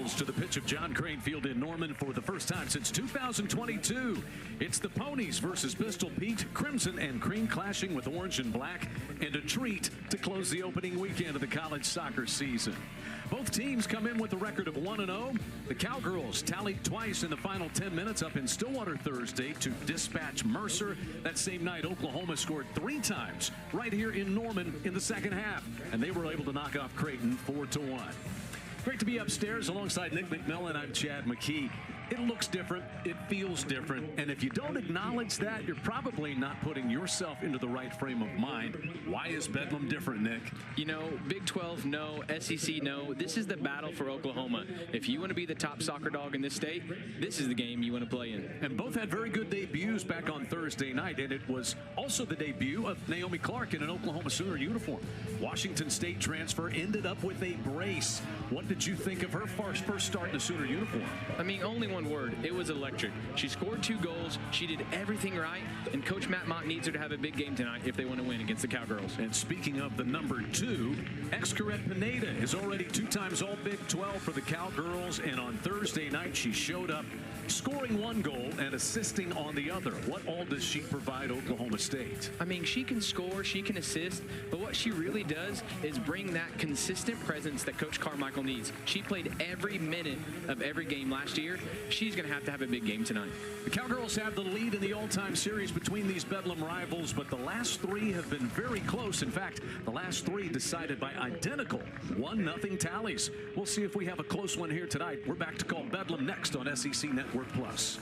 Cowgirls to the pitch of John Crane Field in Norman for the first time since 2022. It's the Ponies versus Pistol Pete, Crimson and Cream clashing with Orange and Black, and a treat to close the opening weekend of the college soccer season. Both teams come in with a record of 1-0. The Cowgirls tallied twice in the final 10 minutes up in Stillwater Thursday to dispatch Mercer. That same night, Oklahoma scored 3 times right here in Norman in the second half, and they were able to knock off Creighton 4-1. Great to be upstairs alongside Nick McMillan. I'm Chad McKee. It looks different. It feels different. And if you don't acknowledge that, you're probably not putting yourself into the right frame of mind. Why is Bedlam different, Nick? You know, Big 12, no. SEC, no. This is the battle for Oklahoma. If you want to be the top soccer dog in this state, this is the game you want to play in. And both had very good debuts back on Thursday night. And it was also the debut of Naomi Clark in an Oklahoma Sooner uniform. Washington State transfer ended up with a brace. What did you think of her first start in a Sooner uniform? I mean, only one word. It was electric. She scored 2 goals. She did everything right. And Coach Matt Mott needs her to have a big game tonight if they want to win against the Cowgirls. And speaking of the number 2, Excaret Pineda is already 2 times all Big 12 for the Cowgirls. And on Thursday night, she showed up scoring 1 goal and assisting on the other. What all does she provide Oklahoma State? I mean, she can score, she can assist, but what she really does is bring that consistent presence that Coach Carmichael needs. She played every minute of every game last year. She's going to have a big game tonight. The Cowgirls have the lead in the all-time series between these Bedlam rivals, but the last 3 have been very close. In fact, the last 3 decided by identical 1-0 tallies. We'll see if we have a close one here tonight. We're back to call Bedlam next on SEC Network Plus.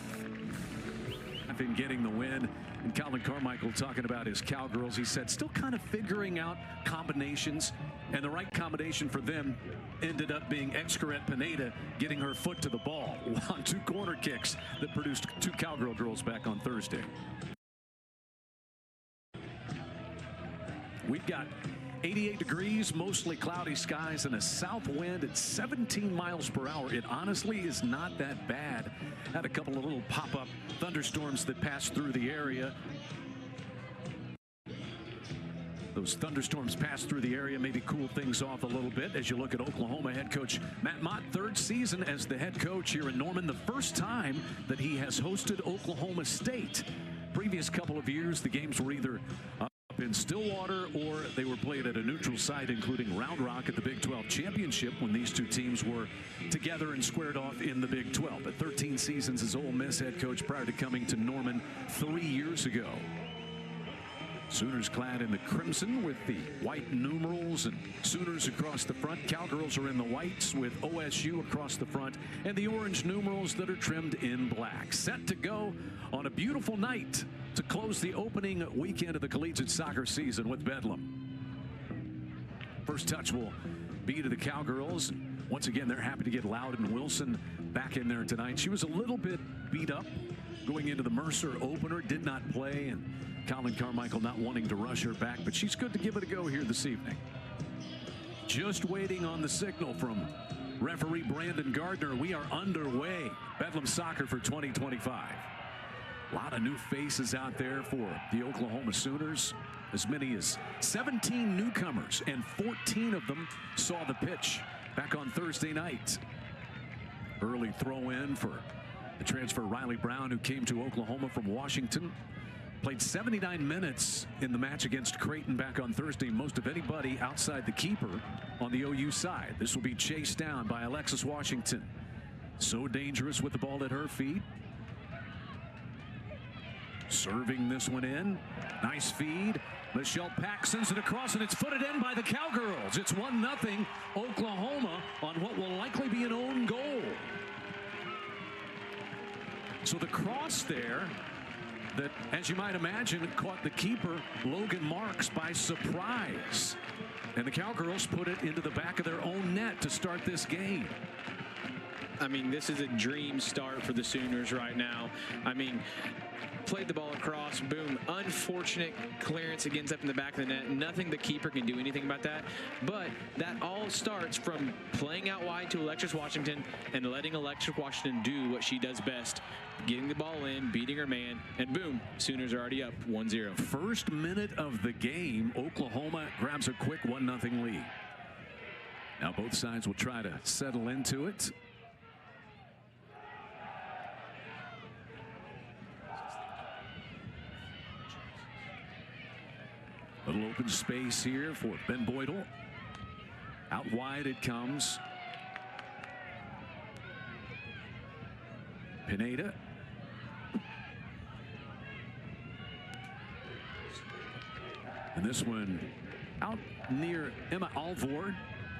I've been getting the win, and Colin Carmichael talking about his Cowgirls. He said still kind of figuring out combinations, and the right combination for them ended up being Excaret Pineda getting her foot to the ball on 2 corner kicks that produced 2 Cowgirl girls back on Thursday. We've got 88 degrees, mostly cloudy skies, and a south wind at 17 miles per hour. It honestly is not that bad. Had a couple of little pop-up thunderstorms that passed through the area. Those thunderstorms pass through the area, maybe cool things off a little bit as you look at Oklahoma head coach Matt Mott, 3rd season as the head coach here in Norman, the first time that he has hosted Oklahoma State. Previous couple of years, the games were either up in Stillwater or they were played at a neutral site, including Round Rock at the Big 12 Championship when these 2 teams were together and squared off in the Big 12. But 13 seasons as Ole Miss head coach prior to coming to Norman 3 years ago. Sooners clad in the crimson with the white numerals and Sooners across the front. Cowgirls are in the whites with OSU across the front and the orange numerals that are trimmed in black. Set to go on a beautiful night to close the opening weekend of the collegiate soccer season with Bedlam. First touch will be to the Cowgirls. Once again, they're happy to get Loudon Wilson back in there tonight. She was a little bit beat up going into the Mercer opener, did not play, and Colin Carmichael not wanting to rush her back, but she's good to give it a go here this evening. Just waiting on the signal from referee Brandon Gardner. We are underway. Bedlam Soccer for 2025. A lot of new faces out there for the Oklahoma Sooners. As many as 17 newcomers, and 14 of them saw the pitch back on Thursday night. Early throw in for the transfer Riley Brown, who came to Oklahoma from Washington. Played 79 minutes in the match against Creighton back on Thursday, most of anybody outside the keeper on the OU side. This will be chased down by Alexis Washington. So dangerous with the ball at her feet. Serving this one in. Nice feed. Michelle Pack sends it across, and it's footed in by the Cowgirls. It's 1-0 Oklahoma on what will likely be an own goal. So the cross there that, as you might imagine, caught the keeper, Logan Marks, by surprise. And the Cowgirls put it into the back of their own net to start this game. I mean, this is a dream start for the Sooners right now. I mean, played the ball across, boom, unfortunate clearance against up in the back of the net. Nothing the keeper can do anything about that. But that all starts from playing out wide to Alexis Washington and letting Alexis Washington do what she does best, getting the ball in, beating her man, and boom, Sooners are already up 1-0. First minute of the game, Oklahoma grabs a quick 1-0 lead. Now both sides will try to settle into it. Little open space here for Ben Boydell. Out wide it comes. Pineda. And this one out near Emma Alvord.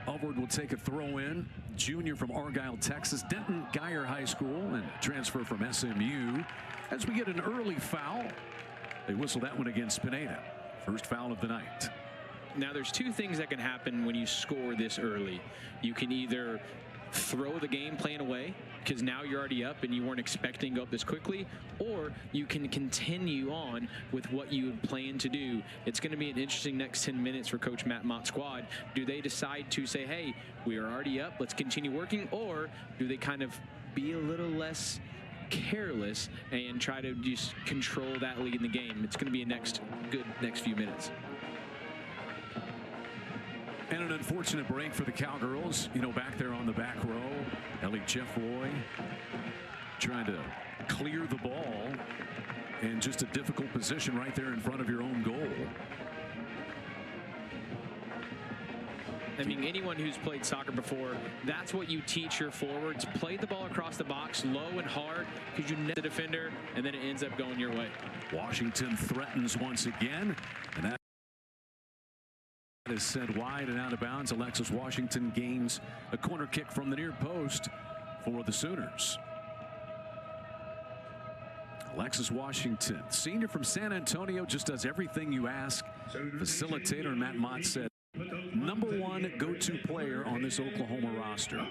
Alvord will take a throw in. Junior from Argyle, Texas. Denton Geyer High School and transfer from SMU. As we get an early foul, they whistle that one against Pineda. First foul of the night. Now there's two things that can happen when you score this early. You can either throw the game plan away because now you're already up and you weren't expecting to go up this quickly, or you can continue on with what you had planned to do. It's going to be an interesting next 10 minutes for Coach Matt Mott's squad. Do they decide to say, hey, we are already up, let's continue working, or do they kind of be a little less careless and try to just control that lead in the game? It's going to be a next few minutes. And an unfortunate break for the Cowgirls. You know, back there on the back row, Ellie Jeffroy trying to clear the ball, and just a difficult position right there in front of your own goal. I mean, anyone who's played soccer before, that's what you teach your forwards. Play the ball across the box low and hard because you net the defender, and then it ends up going your way. Washington threatens once again, and that is sent wide and out of bounds. Alexis Washington gains a corner kick from the near post for the Sooners. Alexis Washington, senior from San Antonio, just does everything you ask. Facilitator Matt Mott said, #1 go-to player on this Oklahoma roster.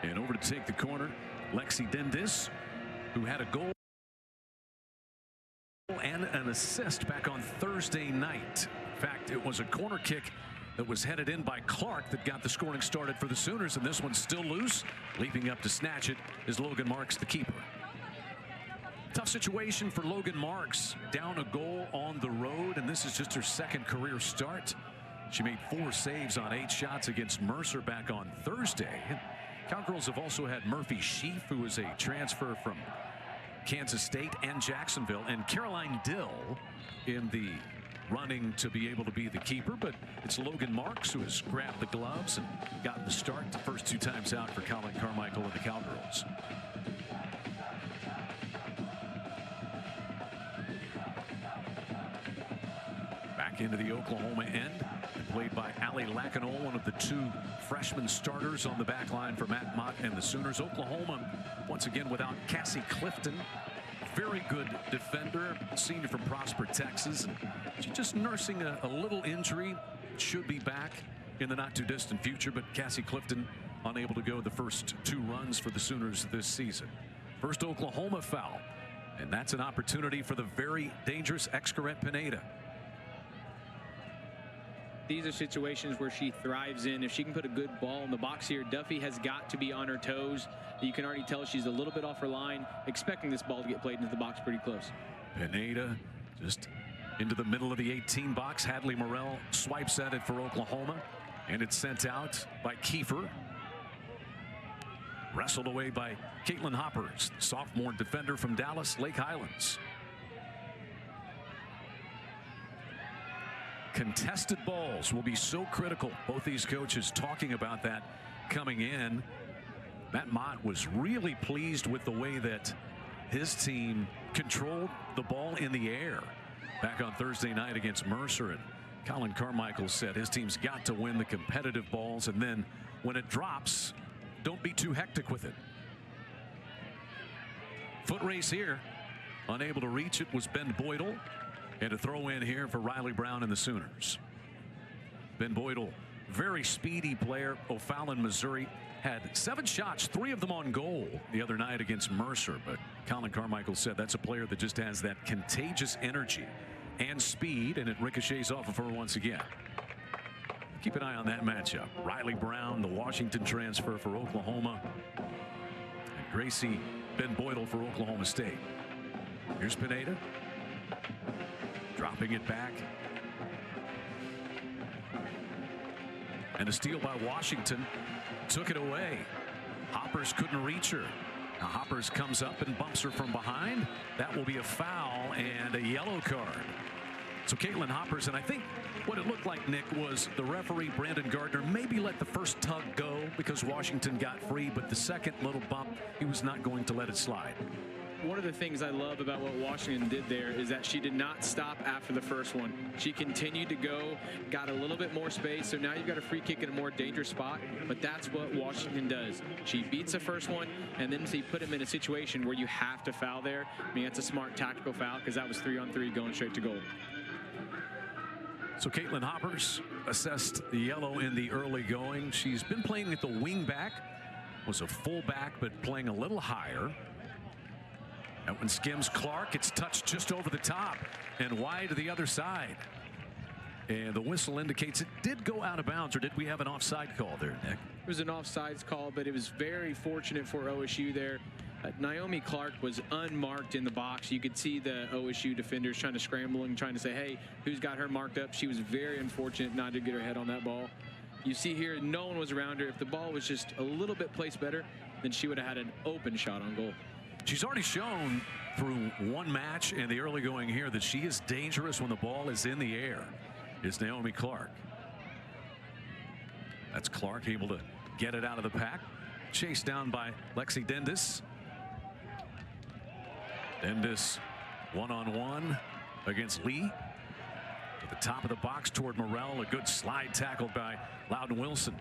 And over to take the corner, Lexi Dendis, who had a goal and an assist back on Thursday night. In fact, it was a corner kick that was headed in by Clark that got the scoring started for the Sooners, and this one's still loose. Leaping up to snatch it is Logan Marks, the keeper. Tough situation for Logan Marks, down a goal on the road, and this is just her second career start. She made 4 saves on 8 shots against Mercer back on Thursday. Cowgirls have also had Murphy Sheaf, who is a transfer from Kansas State and Jacksonville, and Caroline Dill in the running to be able to be the keeper, but it's Logan Marks who has grabbed the gloves and gotten the start the first 2 times out for Colin Carmichael and the Cowgirls. Back into the Oklahoma end, played by Allie Lacanole, one of the 2 freshman starters on the back line for Matt Mott and the Sooners. Oklahoma once again without Cassie Clifton, very good defender, senior from Prosper, Texas. She's just nursing a little injury, should be back in the not too distant future, but Cassie Clifton unable to go the first 2 runs for the Sooners this season. First Oklahoma foul, and that's an opportunity for the very dangerous Xcaret Pineda. These are situations where she thrives in. If she can put a good ball in the box here, Duffy has got to be on her toes. You can already tell she's a little bit off her line, expecting this ball to get played into the box pretty close. Pineda just into the middle of the 18 box. Hadley Morrell swipes at it for Oklahoma, and it's sent out by Kiefer. Wrestled away by Caitlin Hoppers, sophomore defender from Dallas Lake Highlands. Contested balls will be so critical. Both these coaches talking about that coming in. Matt Mott was really pleased with the way that his team controlled the ball in the air back on Thursday night against Mercer. And Colin Carmichael said his team's got to win the competitive balls, and then when it drops, don't be too hectic with it. Foot race here. Unable to reach it was Ben Boydell. And a throw in here for Riley Brown and the Sooners. Ben Boydell, very speedy player. O'Fallon, Missouri, had 7 shots, 3 of them on goal the other night against Mercer. But Colin Carmichael said that's a player that just has that contagious energy and speed, and it ricochets off of her once again. Keep an eye on that matchup. Riley Brown, the Washington transfer for Oklahoma, and Gracie Ben Boydell for Oklahoma State. Here's Pineda. Dropping it back. And a steal by Washington. Took it away. Hoppers couldn't reach her. Now Hoppers comes up and bumps her from behind. That will be a foul and a yellow card. So Caitlin Hoppers, and I think what it looked like, Nick, was the referee, Brandon Gardner, maybe let the first tug go because Washington got free, but the second little bump, he was not going to let it slide. One of the things I love about what Washington did there is that she did not stop after the first one. She continued to go, got a little bit more space, so now you've got a free kick in a more dangerous spot, but that's what Washington does. She beats the first one, and then they put him in a situation where you have to foul there. I mean, that's a smart tactical foul because that was 3-on-3 going straight to goal. So Caitlin Hoppers assessed the yellow in the early going. She's been playing at the wing back, was a fullback, but playing a little higher. That one skims Clark. It's touched just over the top and wide to the other side. And the whistle indicates it did go out of bounds, or did we have an offside call there, Nick? It was an offsides call, but it was very fortunate for OSU there. Naomi Clark was unmarked in the box. You could see the OSU defenders trying to scramble and trying to say, hey, who's got her marked up? She was very unfortunate not to get her head on that ball. You see here, no one was around her. If the ball was just a little bit placed better, then she would have had an open shot on goal. She's already shown through one match in the early going here that she is dangerous when the ball is in the air, is Naomi Clark. That's Clark able to get it out of the pack. Chased down by Lexi Dendis. Dendis one-on-one against Lee. At the top of the box toward Morrell. A good slide tackled by Loudon Wilson.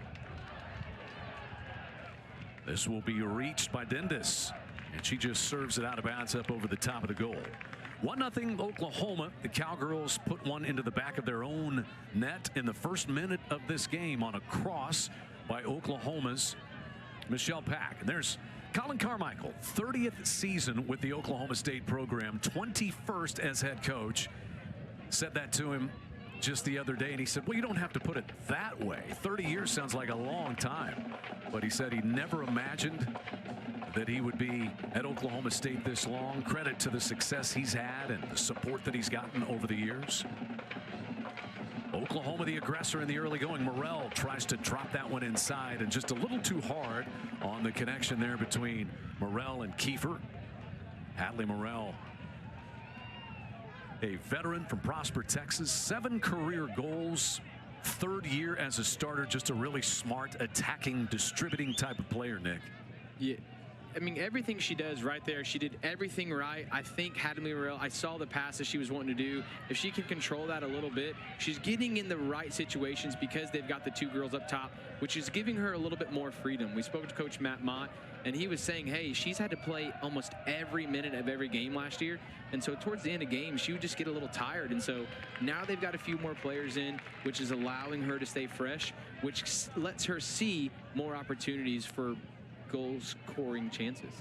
This will be reached by Dendis. And she just serves it out of bounds up over the top of the goal. 1-0 Oklahoma. The Cowgirls put one into the back of their own net in the first minute of this game on a cross by Oklahoma's Michelle Pack. And there's Colin Carmichael, 30th season with the Oklahoma State program, 21st as head coach. Said that to him just the other day, and he said, well, you don't have to put it that way. 30 years sounds like a long time. But he said he never imagined that he would be at Oklahoma State this long. Credit to the success he's had and the support that he's gotten over the years. Oklahoma the aggressor in the early going. Morrell tries to drop that one inside, and just a little too hard on the connection there between Morrell and Kiefer. Hadley Morrell, a veteran from Prosper, Texas, 7 career goals, 3rd year as a starter. Just a really smart, attacking, distributing type of player, Nick. Yeah. I mean, everything she does right there, she did everything right. I think Hadley Morrell, I saw the pass that she was wanting to do. If she can control that a little bit, she's getting in the right situations because they've got the 2 girls up top, which is giving her a little bit more freedom. We spoke to Coach Matt Mott, and he was saying, hey, she's had to play almost every minute of every game last year. And so towards the end of games, she would just get a little tired. And so now they've got a few more players in, which is allowing her to stay fresh, which lets her see more opportunities for goal scoring chances.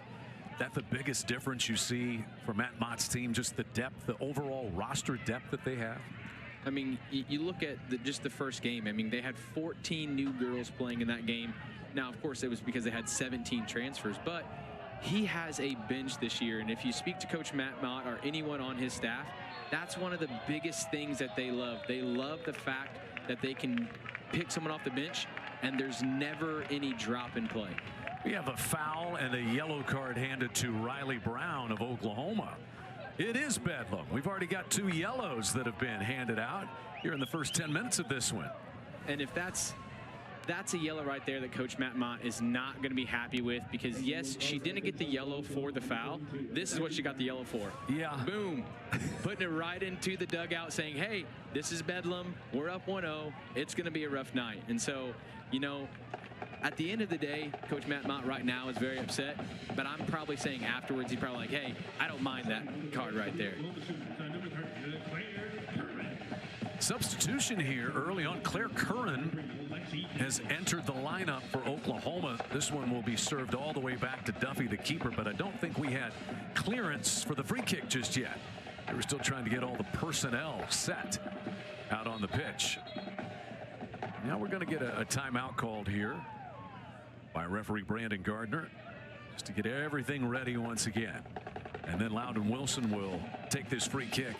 That's the biggest difference you see for Matt Mott's team, just the depth, the overall roster depth that they have? I mean, you look at just the first game. I mean, they had 14 new girls playing in that game. Now, of course, it was because they had 17 transfers, but he has a bench this year. And if you speak to Coach Matt Mott or anyone on his staff, that's one of the biggest things that they love. They love the fact that they can pick someone off the bench and there's never any drop in play. We have a foul and a yellow card handed to Riley Brown of Oklahoma. It is bedlam. We've already got 2 yellows that have been handed out here in the first 10 minutes of this one. And if that's a yellow right there that Coach Matt Mott is not going to be happy with, because yes, she didn't get the yellow for the foul. This is what she got the yellow for. Yeah. Boom. Putting it right into the dugout saying, hey, this is bedlam. We're up 1-0. It's going to be a rough night. And so, you know, at the end of the day, Coach Matt Mott right now is very upset, but I'm probably saying afterwards, he's probably like, hey, I don't mind that card right there. Substitution here early on. Claire Curran has entered the lineup for Oklahoma. This one will be served all the way back to Duffy, the keeper, but I don't think we had clearance for the free kick just yet. They were still trying to get all the personnel set out on the pitch. Now we're going to get a timeout called here by referee Brandon Gardner, just to get everything ready once again And then Loudon Wilson will take this free kick.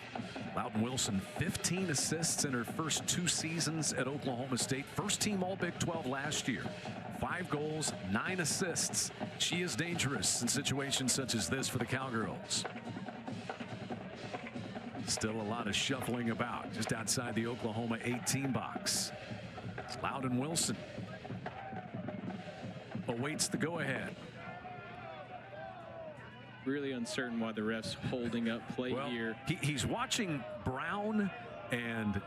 Loudon Wilson, 15 assists in her first 2 seasons at Oklahoma State. First team All Big 12 last year. 5 goals, 9 assists. She is dangerous in situations such as this for the Cowgirls. Still a lot of shuffling about just outside the Oklahoma 18 box. Loudon Wilson awaits the go-ahead. Really uncertain why the ref's holding up play here. He's watching Brown and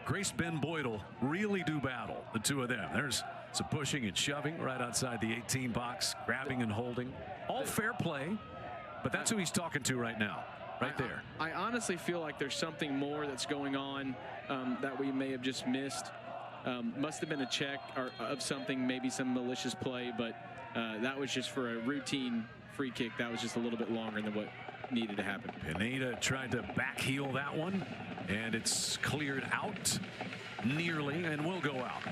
Grace Ben Boydell really do battle, the two of them. There's some pushing and shoving right outside the 18 box, grabbing and holding. All fair play, but that's who he's talking to right now, right there. I honestly feel like there's something more that's going on that we may have just missed. Must have been a check or of something, maybe some malicious play, but that was just for a routine free kick. That was just a little bit longer than what needed to happen. Pineda tried to back heel that one, and it's cleared out nearly and will go out.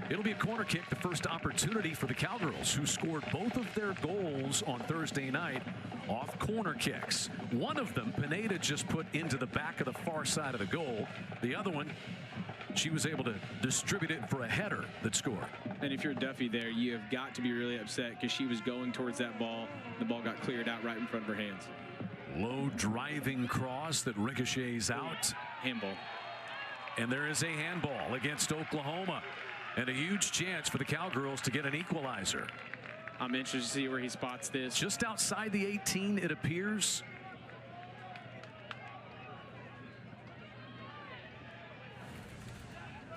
It'll be a corner kick, the first opportunity for the Cowgirls, who scored both of their goals on Thursday night off corner kicks. One of them, Pineda just put into the back of the far side of the goal. The other one, she was able to distribute it for a header that scored. And if you're Duffy there, you have got to be really upset because she was going towards that ball. The ball got cleared out right in front of her hands. Low driving cross that ricochets out. Handball. And there is a handball against Oklahoma. And a huge chance for the Cowgirls to get an equalizer. I'm interested to see where he spots this. Just outside the 18, it appears.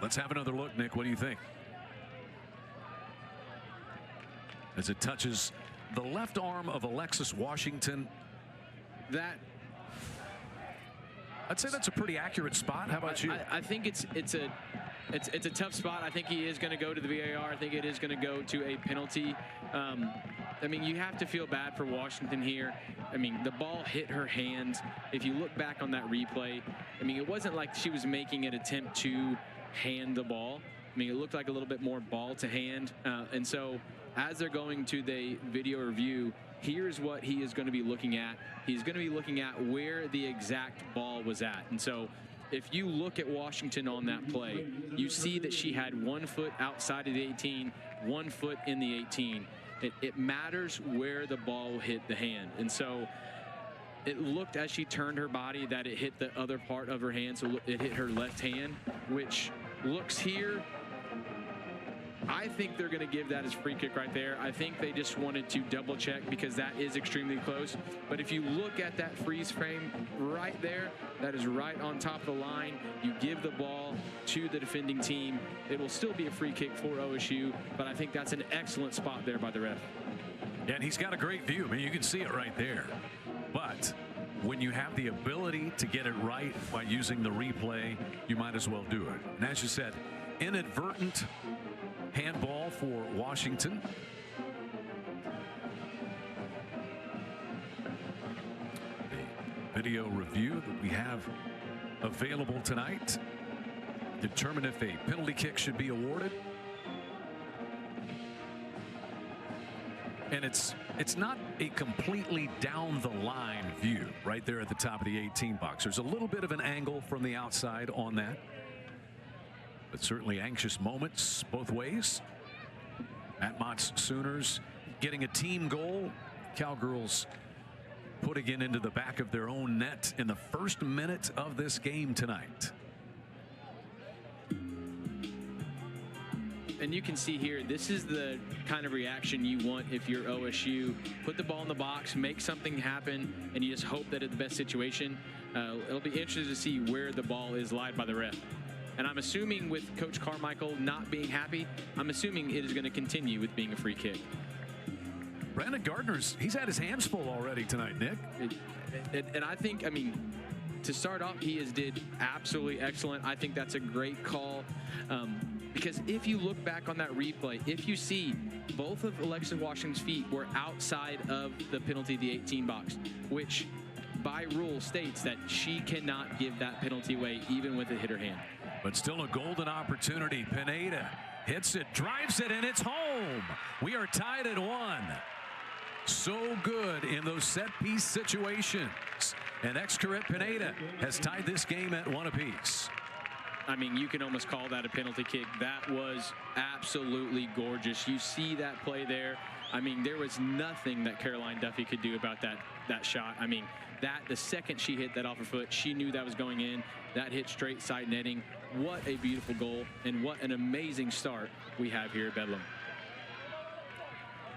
Let's have another look, Nick. What do you think? As it touches the left arm of Alexis Washington. I'd say that's a pretty accurate spot. How about you? I think it's a tough spot. I think he is going to go to the VAR. I think it is going to go to a penalty. I mean, you have to feel bad for Washington here. I mean, the ball hit her hand. If you look back on that replay, I mean, it wasn't like she was making an attempt to hand the ball. I mean, it looked like a little bit more ball to hand. And so as they're going to the video review, here's what he is going to be looking at. He's going to be looking at where the exact ball was at. And so if you look at Washington on that play, you see that she had 1 foot outside of the 18, 1 foot in the 18. It matters where the ball hit the hand. And so it looked as she turned her body that it hit the other part of her hand. So it hit her left hand, which looks here. I think they're going to give that as free kick right there. I think they just wanted to double check because that is extremely close. But if you look at that freeze frame right there, that is right on top of the line. You give the ball to the defending team. It will still be a free kick for OSU, but I think that's an excellent spot there by the ref. Yeah, and he's got a great view. I mean, you can see it right there. But when you have the ability to get it right by using the replay, you might as well do it. And as you said, inadvertent handball for Washington. The video review that we have available tonight determine if a penalty kick should be awarded. And it's not a completely down the line view right there at the top of the 18 box. There's a little bit of an angle from the outside on that. But certainly anxious moments both ways. Matt Mott's Sooners getting a team goal. Cowgirls putting it into the back of their own net in the first minute of this game tonight. And you can see here, this is the kind of reaction you want if you're OSU. Put the ball in the box, make something happen, and you just hope that it's the best situation. It'll be interesting to see where the ball is lied by the ref. And I'm assuming with Coach Carmichael not being happy, I'm assuming it is going to continue with being a free kick. Brandon Gardner's, he's had his hands full already tonight, Nick. And I think, I mean, to start off, he did absolutely excellent. I think that's a great call. Because if you look back on that replay, if you see both of Alexis Washington's feet were outside of the penalty of the 18 box, which by rule states that she cannot give that penalty away even with it hit her hand. But still a golden opportunity. Pineda hits it, drives it, and it's home. We are tied at 1. So good in those set-piece situations. And Xcaret Pineda has tied this game at 1 apiece. I mean, you can almost call that a penalty kick. That was absolutely gorgeous. You see that play there. I mean, there was nothing that Caroline Duffy could do about that shot. I mean, the second she hit that off her foot, she knew that was going in. That hit straight side netting. What a beautiful goal, and what an amazing start we have here at Bedlam.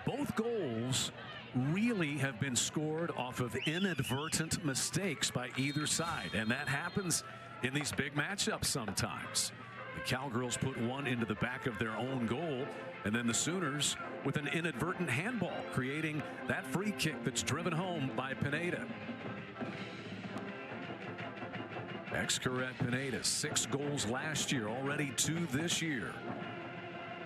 Both goals really have been scored off of inadvertent mistakes by either side, and that happens in these big matchups sometimes. The Cowgirls put one into the back of their own goal, and then the Sooners with an inadvertent handball, creating that free kick that's driven home by Pineda. Xcaret Pineda, 6 goals last year, already 2 this year.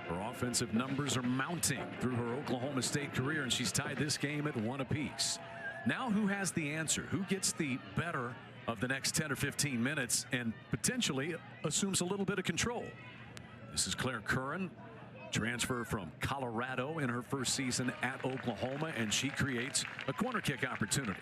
Her offensive numbers are mounting through her Oklahoma State career, and she's tied this game at 1 apiece. Now who has the answer? Who gets the better of the next 10 or 15 minutes and potentially assumes a little bit of control? This is Claire Curran, transfer from Colorado in her first season at Oklahoma, and she creates a corner kick opportunity.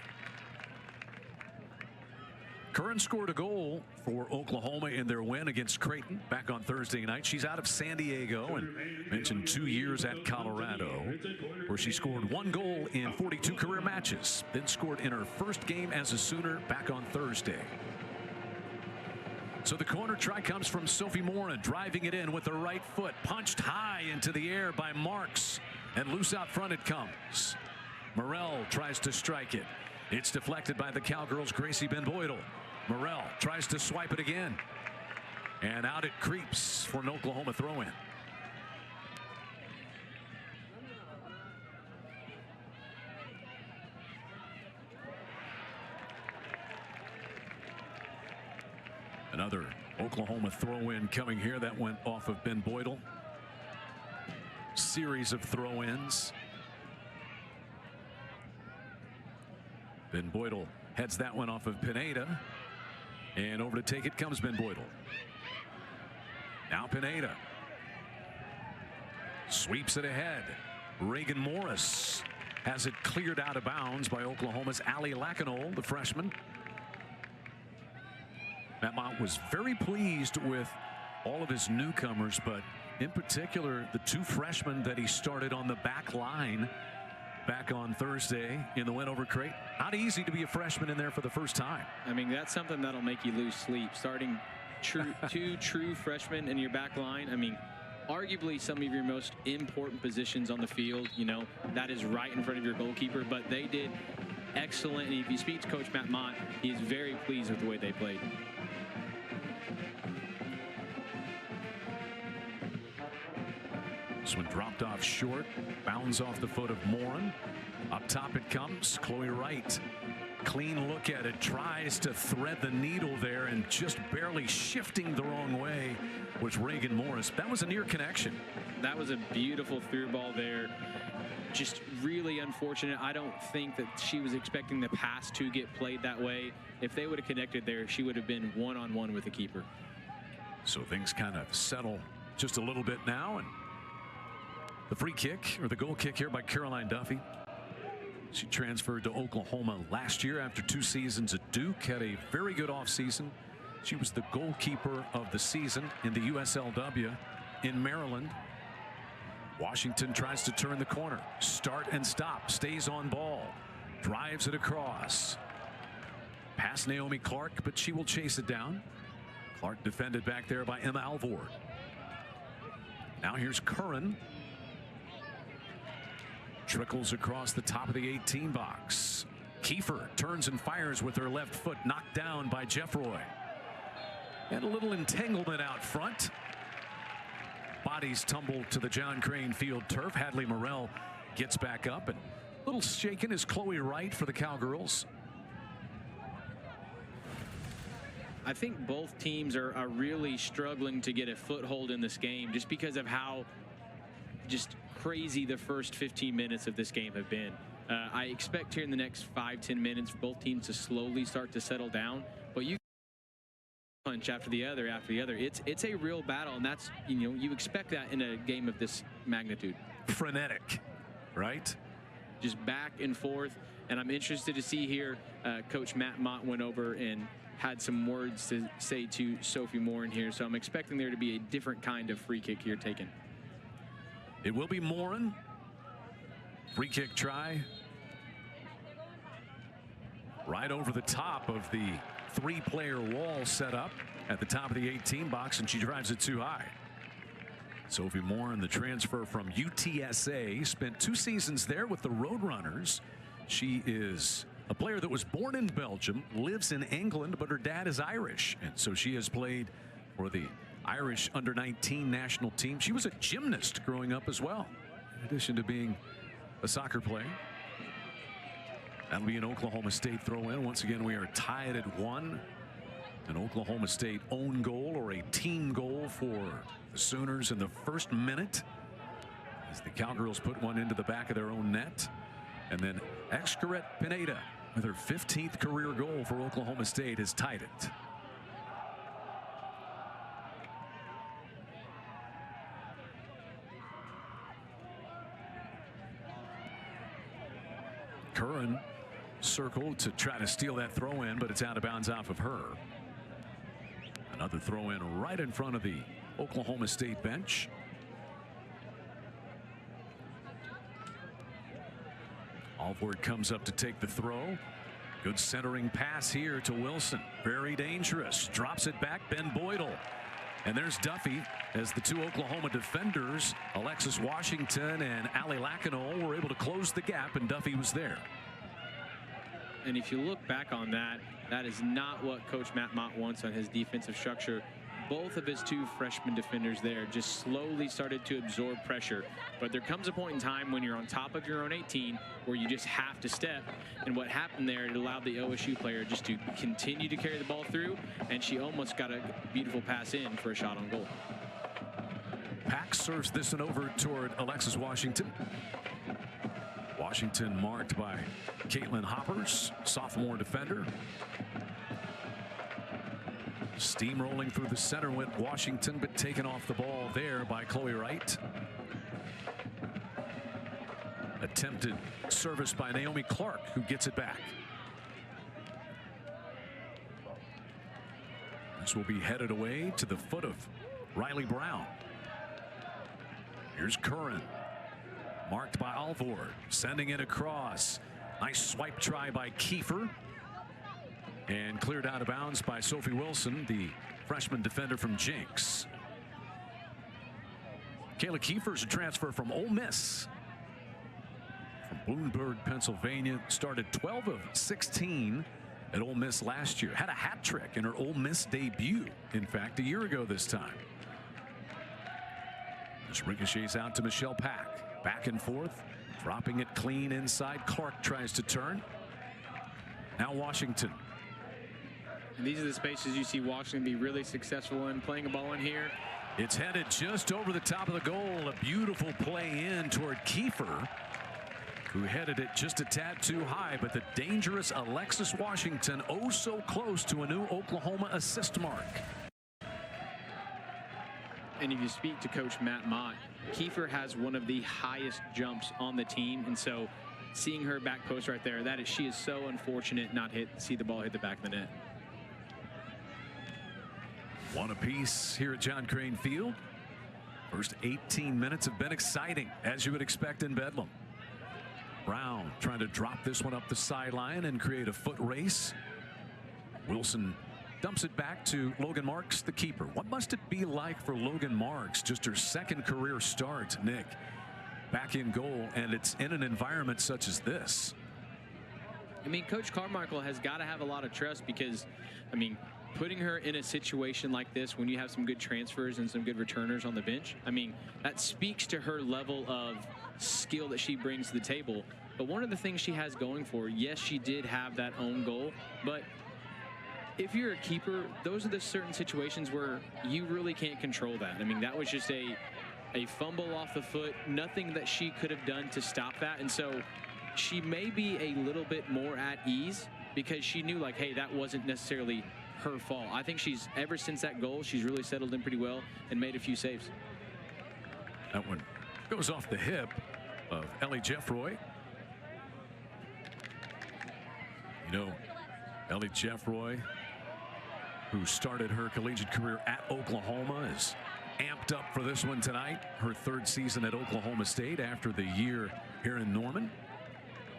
Curran scored a goal for Oklahoma in their win against Creighton back on Thursday night. She's out of San Diego and mentioned 2 years at Colorado, where she scored 1 goal in 42 career matches, then scored in her first game as a Sooner back on Thursday. So the corner try comes from Sophie Moran, driving it in with the right foot, punched high into the air by Marks, and loose out front it comes. Morrell tries to strike it. It's deflected by the Cowgirls' Gracie Ben-Boydell. Morrell tries to swipe it again, and out it creeps for an Oklahoma throw-in. Another Oklahoma throw-in coming here. That went off of Ben-Boydell. Series of throw-ins. Ben-Boydell heads that one off of Pineda. And over to take it comes Ben-Boydell. Now Pineda sweeps it ahead. Reagan Morris has it cleared out of bounds by Oklahoma's Allie Lacanole, the freshman. Matt Mott was very pleased with all of his newcomers, but in particular the 2 freshmen that he started on the back line back on Thursday in the win over Creighton. Not easy to be a freshman in there for the first time. I mean, that's something that'll make you lose sleep. Starting 2 true freshmen in your back line. I mean, arguably some of your most important positions on the field, you know, that is right in front of your goalkeeper, but they did excellent. And if you speak to Coach Matt Mott, he is very pleased with the way they played. This one dropped off short, bounds off the foot of Moran. Up top it comes. Chloe Wright, clean look at it, tries to thread the needle there, and just barely shifting the wrong way was Reagan Morris. That was a near connection. That was a beautiful through ball there. Just really unfortunate. I don't think that she was expecting the pass to get played that way. If they would have connected there, she would have been one-on-one with the keeper. So things kind of settle just a little bit now, and the free kick, or the goal kick here by Caroline Duffy. She transferred to Oklahoma last year after 2 seasons at Duke. Had a very good offseason. She was the goalkeeper of the season in the USLW in Maryland. Washington tries to turn the corner. Start and stop. Stays on ball. Drives it across. Past Naomi Clark, but she will chase it down. Clark defended back there by Emma Alvord. Now here's Curran. Trickles across the top of the 18 box. Kiefer turns and fires with her left foot, knocked down by Jeffroy. And a little entanglement out front. Bodies tumble to the John Crane Field turf. Hadley Morrell gets back up, and a little shaken is Chloe Wright for the Cowgirls. I think both teams are really struggling to get a foothold in this game, just because of how just crazy the first 15 minutes of this game have been. I expect here in the next 5-10 minutes for both teams to slowly start to settle down, but you punch after the other. It's a real battle, and that's, you know, you expect that in a game of this magnitude. Frenetic, right? just back and forth. And I'm interested to see here, Coach Matt Mott went over and had some words to say to Sophie Morin here. So I'm expecting there to be a different kind of free kick here taken. It will be Morin. Free kick try. Right over the top of the 3-player wall set up at the top of the 18 box, and she drives it too high. Sophie Morin, the transfer from UTSA, spent 2 seasons there with the Roadrunners. She is a player that was born in Belgium, lives in England, but her dad is Irish, and so she has played for the Irish under-19 national team. She was a gymnast growing up as well, in addition to being a soccer player. That'll be an Oklahoma State throw-in. Once again, we are tied at 1. An Oklahoma State own goal or a team goal for the Sooners in the first minute, as the Cowgirls put one into the back of their own net. And then Xcaret Pineda, with her 15th career goal for Oklahoma State, has tied it. Curran circled to try to steal that throw in, but it's out of bounds off of her. Another throw in right in front of the Oklahoma State bench. Alvord comes up to take the throw. Good centering pass here to Wilson. Very dangerous. Drops it back. Ben Boydell. And there's Duffy as the 2 Oklahoma defenders, Alexis Washington and Allie Lacanol, were able to close the gap, and Duffy was there. And if you look back on that, that is not what Coach Matt Mott wants on his defensive structure. Both of his 2 freshman defenders there just slowly started to absorb pressure. But there comes a point in time when you're on top of your own 18 where you just have to step. And what happened there, it allowed the OSU player just to continue to carry the ball through, and she almost got a beautiful pass in for a shot on goal. Pack serves this one over toward Alexis Washington. Washington marked by Caitlin Hoppers, sophomore defender. Steamrolling through the center went Washington, but taken off the ball there by Chloe Wright. Attempted service by Naomi Clark, who gets it back. This will be headed away to the foot of Riley Brown. Here's Curran, marked by Alvord, sending it across. Nice swipe try by Kiefer, and cleared out of bounds by Sophie Wilson, the freshman defender from Jinx. Kayla Kiefer's a transfer from Ole Miss, from Bloomsburg, Pennsylvania. Started 12 of 16 at Ole Miss last year. Had a hat trick in her Ole Miss debut, in fact, a year ago this time. This ricochets out to Michelle Pack. Back and forth, dropping it clean inside. Clark tries to turn. Now Washington. And these are the spaces you see Washington be really successful in playing a ball in here. It's headed just over the top of the goal. A beautiful play in toward Kiefer, who headed it just a tad too high, but the dangerous Alexis Washington, oh so close to a new Oklahoma assist mark. And if you speak to Coach Matt Mott, Kiefer has one of the highest jumps on the team, and so seeing her back post right there, she is so unfortunate not see the ball hit the back of the net. One apiece here at John Crane Field. First 18 minutes have been exciting, as you would expect in Bedlam. Brown trying to drop this one up the sideline and create a foot race. Wilson dumps it back to Logan Marks, the keeper. What must it be like for Logan Marks, just her 2nd career start, Nick, back in goal, and it's in an environment such as this? I mean, Coach Carmichael has got to have a lot of trust because, I mean, putting her in a situation like this when you have some good transfers and some good returners on the bench, I mean, that speaks to her level of skill that she brings to the table. But one of the things she has going for, yes, she did have that own goal, but if you're a keeper, those are the certain situations where you really can't control that. I mean, that was just a fumble off the foot, nothing that she could have done to stop that. And so she may be a little bit more at ease because she knew, like, hey, that wasn't necessarily her fault. I think she's, ever since that goal, she's really settled in pretty well and made a few saves. That one goes off the hip of Ellie Jeffroy. You know, Ellie Jeffroy, who started her collegiate career at Oklahoma, is amped up for this one tonight. Her third season at Oklahoma State after the year here in Norman.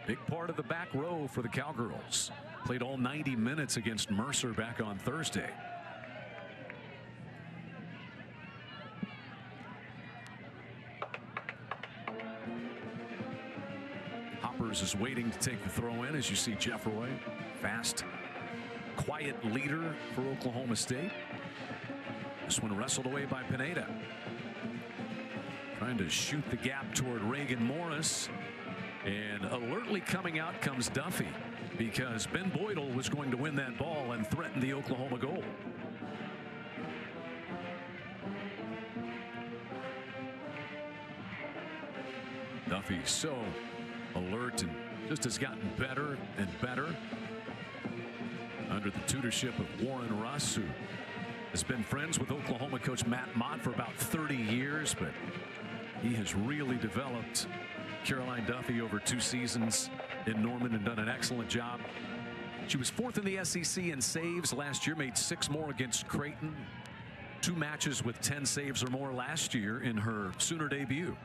Big part of the back row for the Cowgirls. Played all 90 minutes against Mercer back on Thursday. Hoppers is waiting to take the throw in, as you see Jeffroy, fast, quiet leader for Oklahoma State. This one wrestled away by Pineda. Trying to shoot the gap toward Reagan Morris. And alertly coming out comes Duffy, because Ben Boydell was going to win that ball and threaten the Oklahoma goal. Duffy so alert and just has gotten better and better under the tutorship of Warren Russ, who has been friends with Oklahoma coach Matt Mott for about 30 years, but he has really developed Caroline Duffy over 2 seasons in Norman and done an excellent job. She was 4th in the SEC in saves last year, made 6 more against Creighton. 2 matches with 10 saves or more last year in her Sooner debut.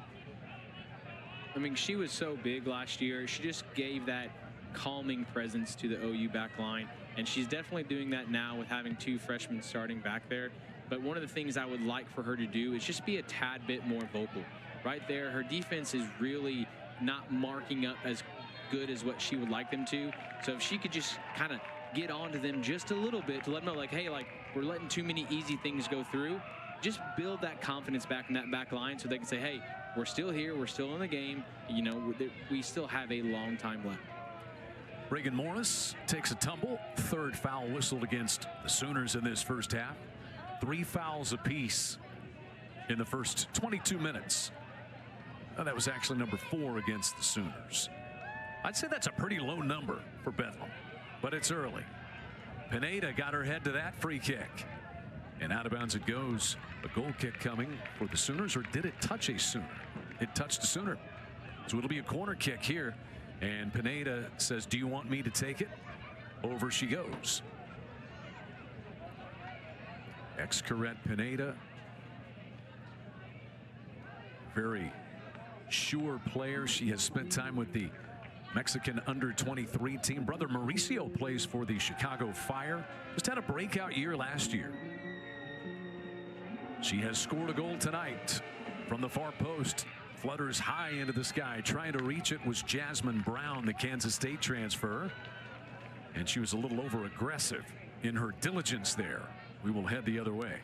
I mean, she was so big last year. She just gave that calming presence to the OU back line, and she's definitely doing that now with having 2 freshmen starting back there. But one of the things I would like for her to do is just be a tad bit more vocal. Right there, her defense is really not marking up as good as what she would like them to. So if she could just kind of get onto them just a little bit to let them know, like, hey, like, we're letting too many easy things go through. Just build that confidence back in that back line so they can say, hey, we're still here, we're still in the game. You know, we still have a long time left. Reagan Morris takes a tumble. 3rd foul whistled against the Sooners in this first half. 3 fouls apiece in the first 22 minutes. Oh, that was actually number 4 against the Sooners. I'd say that's a pretty low number for Bedlam, but it's early. Pineda got her head to that free kick, and out of bounds it goes. A goal kick coming for the Sooners, or did it touch a Sooner? It touched a Sooner, so it'll be a corner kick here. And Pineda says, do you want me to take it? Over she goes. Ex-Corette Pineda, very sure player. She has spent time with the Mexican under-23 team. Brother Mauricio plays for the Chicago Fire. Just had a breakout year last year. She has scored a goal tonight from the far post. Flutters high into the sky. Trying to reach it was Jasmine Brown, the Kansas State transfer. And she was a little over-aggressive in her diligence there. We will head the other way.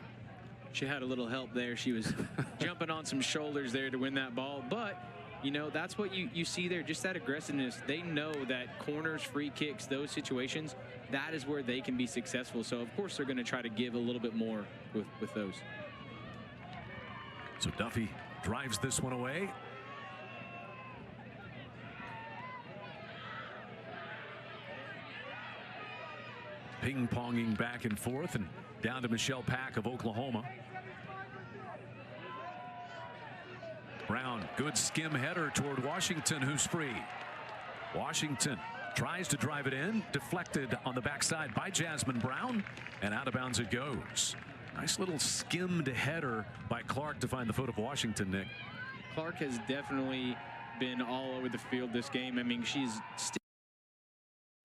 She had a little help there. She was jumping on some shoulders there to win that ball. But, you know, that's what you see there, just that aggressiveness. They know that corners, free kicks, those situations, that is where they can be successful. So, of course, they're going to try to give a little bit more with those. So Duffy drives this one away. Ping-ponging back and forth and down to Michelle Pack of Oklahoma. Brown, good skim header toward Washington, who's free. Washington tries to drive it in, deflected on the backside by Jasmine Brown, and out of bounds it goes. Nice little skimmed header by Clark to find the foot of Washington, Nick. Clark has definitely been all over the field this game. I mean, she's still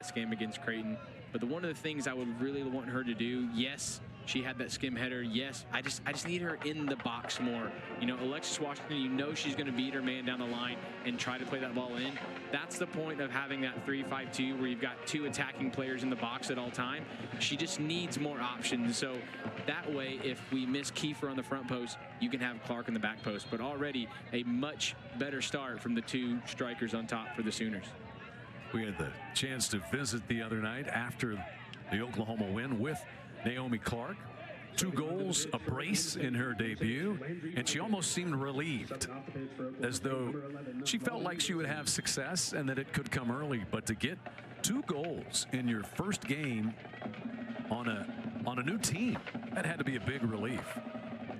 this game against Creighton. But one of the things I would really want her to do, yes, she had that skim header. Yes, I just need her in the box more. You know, Alexis Washington, you know she's going to beat her man down the line and try to play that ball in. That's the point of having that 3-5-2 where you've got 2 attacking players in the box at all time. She just needs more options. So that way, if we miss Kiefer on the front post, you can have Clark in the back post. But already a much better start from the 2 strikers on top for the Sooners. We had the chance to visit the other night after the Oklahoma win with Naomi Clark. 2 goals, a brace in her debut, and she almost seemed relieved, as though she felt like she would have success and that it could come early. But to get 2 goals in your first game on a new team, that had to be a big relief.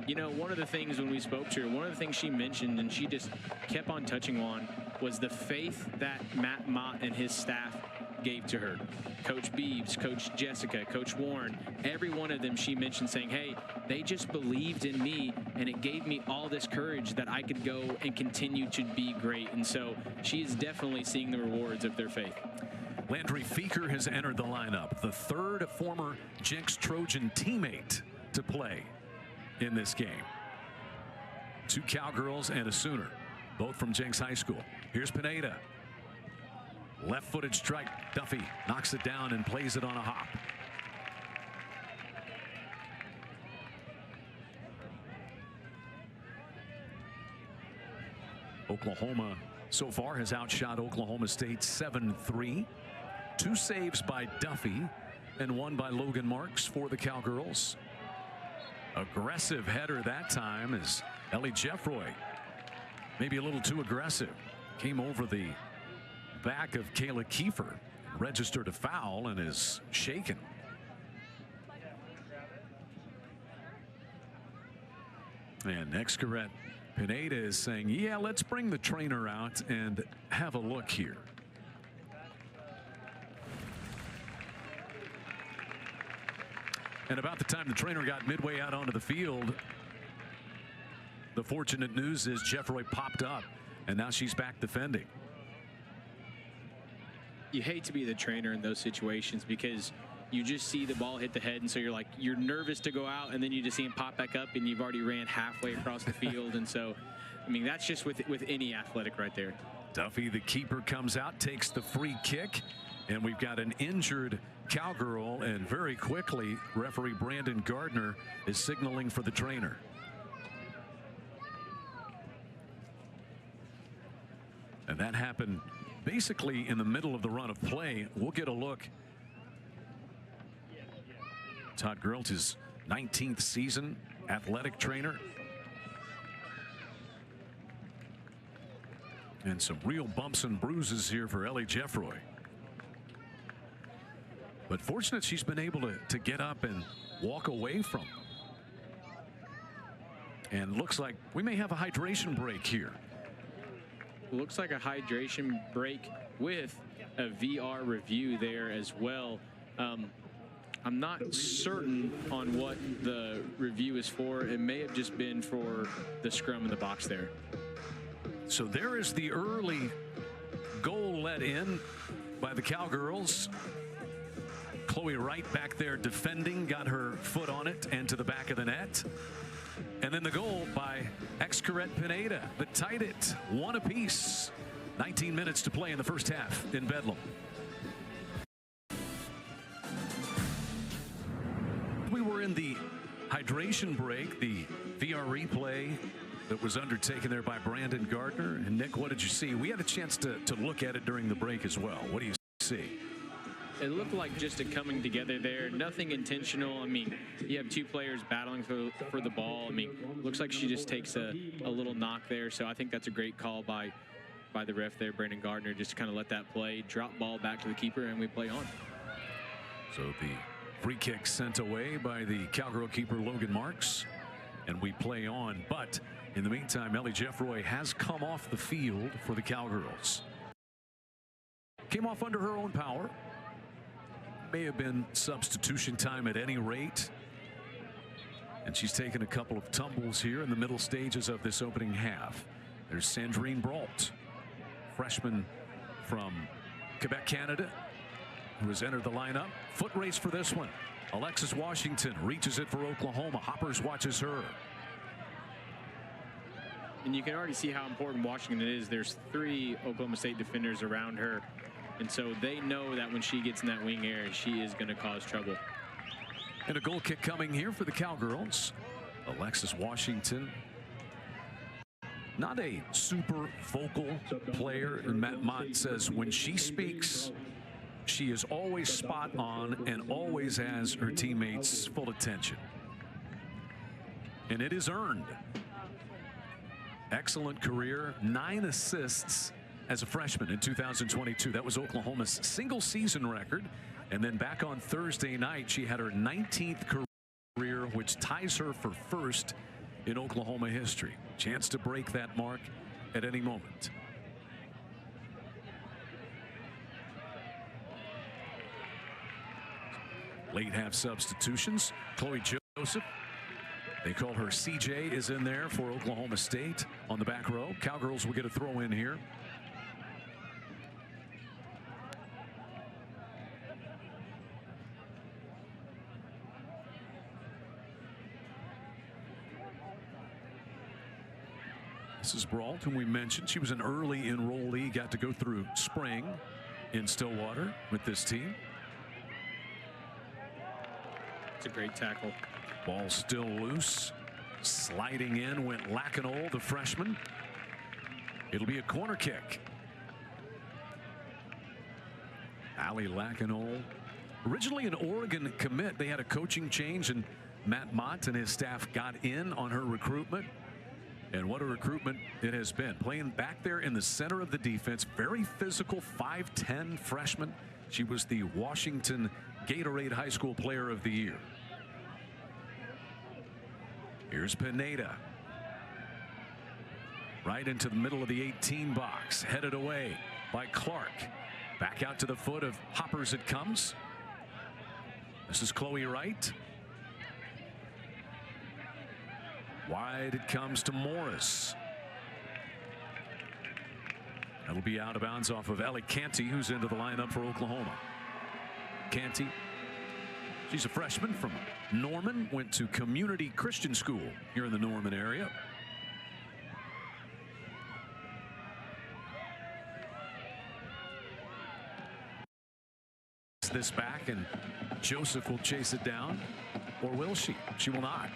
You know, one of the things when we spoke to her, one of the things she mentioned and she just kept on touching on was the faith that Matt Mott and his staff gave to her. Coach Beebs, Coach Jessica, Coach Warren, every one of them she mentioned saying, hey, they just believed in me, and it gave me all this courage that I could go and continue to be great. And so she is definitely seeing the rewards of their faith. Landry Feaker has entered the lineup, the third former Jenks Trojan teammate to play in this game. 2 Cowgirls and a Sooner, both from Jenks High School. Here's Pineda. Left-footed strike. Duffy knocks it down and plays it on a hop. Oklahoma so far has outshot Oklahoma State 7-3. 2 saves by Duffy and 1 by Logan Marks for the Cowgirls. Aggressive header that time as Ellie Jeffroy, maybe a little too aggressive, came over the back of Kayla Kiefer, registered a foul, and is shaken. And Excaret Pineda is saying, yeah, let's bring the trainer out and have a look here. And about the time the trainer got midway out onto the field, the fortunate news is Jeffroy popped up, and now she's back defending. You hate to be the trainer in those situations because you just see the ball hit the head, and so you're nervous to go out, and then you just see him pop back up, and you've already ran halfway across the field. And so, I mean, that's just with any athletic right there. Duffy, the keeper, comes out, takes the free kick, and we've got an injured Cowgirl, and very quickly referee Brandon Gardner is signaling for the trainer. And that happened basically in the middle of the run of play. We'll get a look. Todd Geralt's 19th season, athletic trainer. And some real bumps and bruises here for Ellie Jeffroy. But fortunate she's been able to get up and walk away from. And looks like we may have a hydration break here. Looks like a hydration break with a VR review there as well. I'm not certain on what the review is for. It may have just been for the scrum in the box there. So there is the early goal let in by the Cowgirls. Chloe Wright back there defending, got her foot on it and to the back of the net. And then the goal by Excaret Pineda that tied it 1 apiece. 19 minutes to play in the first half in Bedlam. We were in the hydration break, the VR replay that was undertaken there by Brandon Gardner. And Nick, what did you see? We had a chance to look at it during the break as well. What do you see? It looked like just a coming together there, nothing intentional. I mean, you have 2 players battling for the ball. I mean, looks like she just takes a little knock there. So I think that's a great call by the ref there, Brandon Gardner, just to kind of let that play, drop ball back to the keeper, and we play on. So the free kick sent away by the Cowgirl keeper Logan Marks, and we play on. But in the meantime, Ellie Jeffroy has come off the field for the Cowgirls. Came off under her own power. May have been substitution time at any rate. And she's taken a couple of tumbles here in the middle stages of this opening half. There's Sandrine Brault, freshman from Quebec, Canada, who has entered the lineup. Foot race for this one. Alexis Washington reaches it for Oklahoma. Hoppers watches her. And you can already see how important Washington is. There's 3 Oklahoma State defenders around her. And so they know that when she gets in that wing area, she is going to cause trouble. And a goal kick coming here for the Cowgirls. Alexis Washington, not a super vocal player. And Matt Mott says when she speaks, she is always spot on and always has her teammates' full attention. And it is earned. Excellent career, 9 assists as a freshman in 2022. That was Oklahoma's single season record. And then back on Thursday night, she had her 19th career, which ties her for first in Oklahoma history. Chance to break that mark at any moment. Late half substitutions. Chloe Joseph, they call her CJ, is in there for Oklahoma State on the back row. Cowgirls will get a throw in here. Mrs. Brault, whom we mentioned, she was an early enrollee, got to go through spring in Stillwater with this team. It's a great tackle. Ball still loose. Sliding in went Lacanol, the freshman. It'll be a corner kick. Allie Lacanol, originally an Oregon commit. They had a coaching change, and Matt Mott and his staff got in on her recruitment. And what a recruitment it has been. Playing back there in the center of the defense. Very physical, 5'10" freshman. She was the Washington Gatorade High School Player of the Year. Here's Pineda. Right into the middle of the 18 box. Headed away by Clark. Back out to the foot of Hoppers it comes. This is Chloe Wright. Wide it comes to Morris. That'll be out of bounds off of Ellie Canty, who's into the lineup for Oklahoma. Canty, she's a freshman from Norman, went to Community Christian School here in the Norman area. This back, and Joseph will chase it down, or will she? She will not.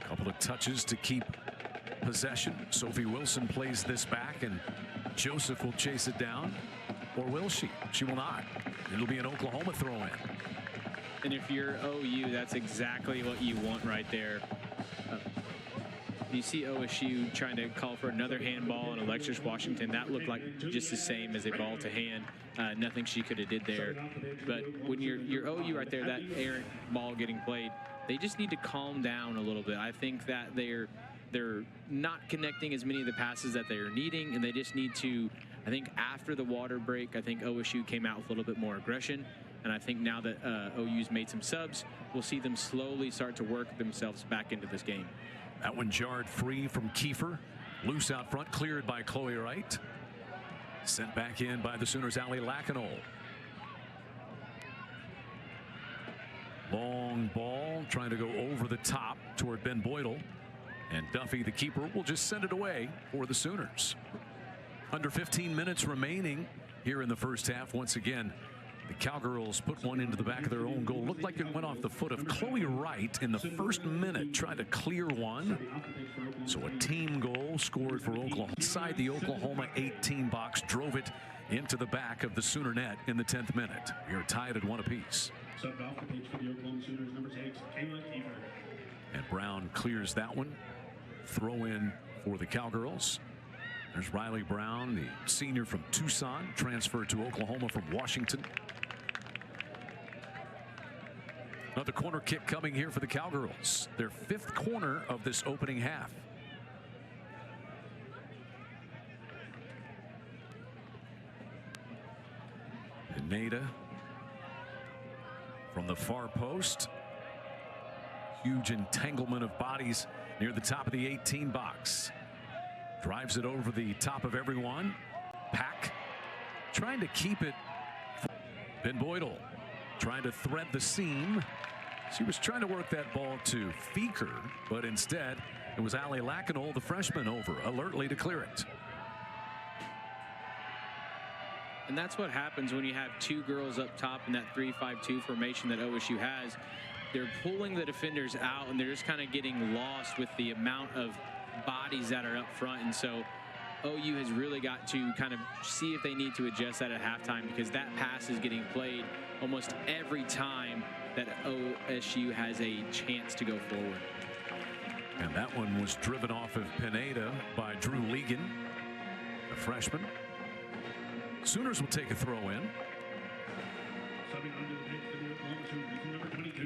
Couple of touches to keep possession. Sophie Wilson plays this back, and Joseph will chase it down, or will she? She will not. It'll be an Oklahoma throw-in. And if you're OU, that's exactly what you want right there. You see OSU trying to call for another handball on Alexis Washington. That looked like just the same as a ball to hand. Nothing she could have did there. But when you're OU right there, that errant ball getting played, they just need to calm down a little bit. I think that they're not connecting as many of the passes that they are needing, and they just need to, I think after the water break, I think OSU came out with a little bit more aggression. And I think now that OU's made some subs, we'll see them slowly start to work themselves back into this game. That one jarred free from Kiefer. Loose out front, cleared by Chloe Wright. Sent back in by the Sooners' Allie Lacanol. Long ball, trying to go over the top toward Ben Boydell. And Duffy, the keeper, will just send it away for the Sooners. Under 15 minutes remaining here in the first half. Once again, the Cowgirls put one into the back of their own goal. Looked like it went off the foot of Chloe Wright in the first minute. Tried to clear one. So a team goal scored for Oklahoma. Inside the Oklahoma 18 box. Drove it into the back of the Sooner net in the 10th minute. We are tied at 1 apiece. And Brown clears that one. Throw in for the Cowgirls. There's Riley Brown, the senior from Tucson, transferred to Oklahoma from Washington. Another corner kick coming here for the Cowgirls. Their 5th corner of this opening half. Pineda from the far post. Huge entanglement of bodies near the top of the 18 box. Drives it over the top of everyone. Pack trying to keep it. Ben Boydell trying to thread the seam. She was trying to work that ball to Feaker, but instead it was Allie Lacanol, the freshman, over alertly to clear it. And that's what happens when you have 2 girls up top in that 3-5-2 formation that OSU has. They're pulling the defenders out, and they're just kind of getting lost with the amount of bodies that are up front. And so OU has really got to kind of see if they need to adjust that at halftime, because that pass is getting played almost every time that OSU has a chance to go forward. And that one was driven off of Pineda by Drew Legan, a freshman. Sooners will take a throw in.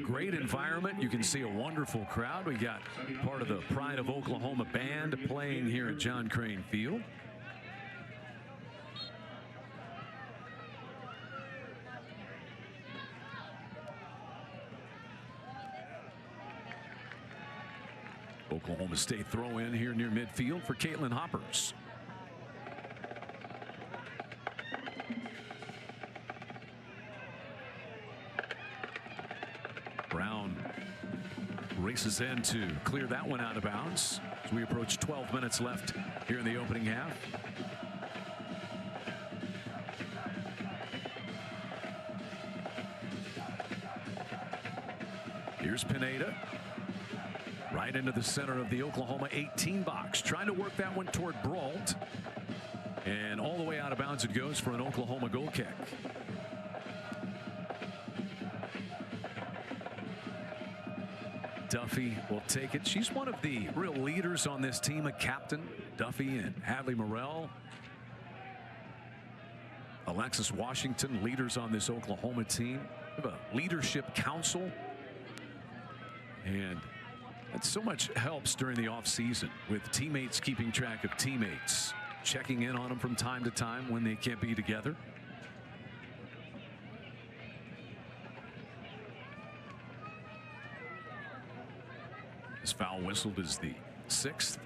great environment. You can see a wonderful crowd. We got part of the Pride of Oklahoma band playing here at John Crane Field. Oklahoma State throw in here near midfield for Caitlin Hoppers. Brown races in to clear that one out of bounds as we approach 12 minutes left here in the opening half. Here's Pineda. Right into the center of the Oklahoma 18 box, trying to work that one toward Brault, and all the way out of bounds it goes for an Oklahoma goal kick. Duffy will take it. She's one of the real leaders on this team, a captain. Duffy and Hadley Morrell, Alexis Washington, leaders on this Oklahoma team. We have a leadership council, and that so much helps during the offseason with teammates keeping track of teammates, checking in on them from time to time when they can't be together. This foul whistled is the 6th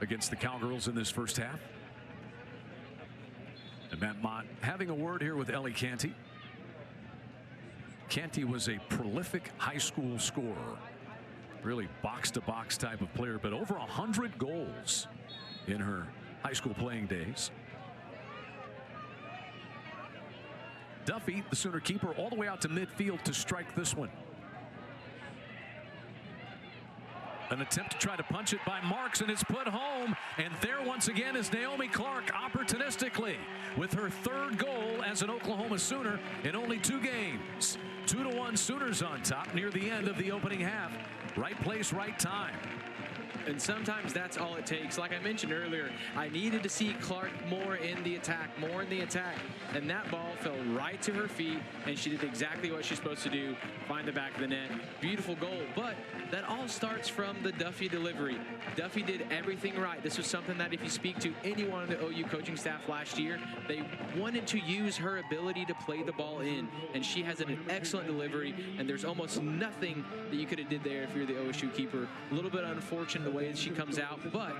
against the Cowgirls in this first half. And Matt Mott having a word here with Ellie Canty. Canty was a prolific high school scorer. Really box-to-box type of player, but over 100 goals in her high school playing days. Duffy, the Sooner keeper, all the way out to midfield to strike this one. An attempt to try to punch it by Marks, and it's put home. And there once again is Naomi Clark opportunistically with her 3rd goal as an Oklahoma Sooner in only 2 games. 2-1 Sooners on top near the end of the opening half. Right place, right time. And sometimes that's all it takes. Like I mentioned earlier, I needed to see Clark more in the attack, and that ball fell right to her feet, and she did exactly what she's supposed to do, find the back of the net. Beautiful goal, but that all starts from the Duffy delivery. Duffy did everything right. This was something that if you speak to anyone on the OU coaching staff last year, they wanted to use her ability to play the ball in, and she has an excellent delivery, and there's almost nothing that you could have did there if you're the OSU keeper. A little bit unfortunate the way that she comes out, but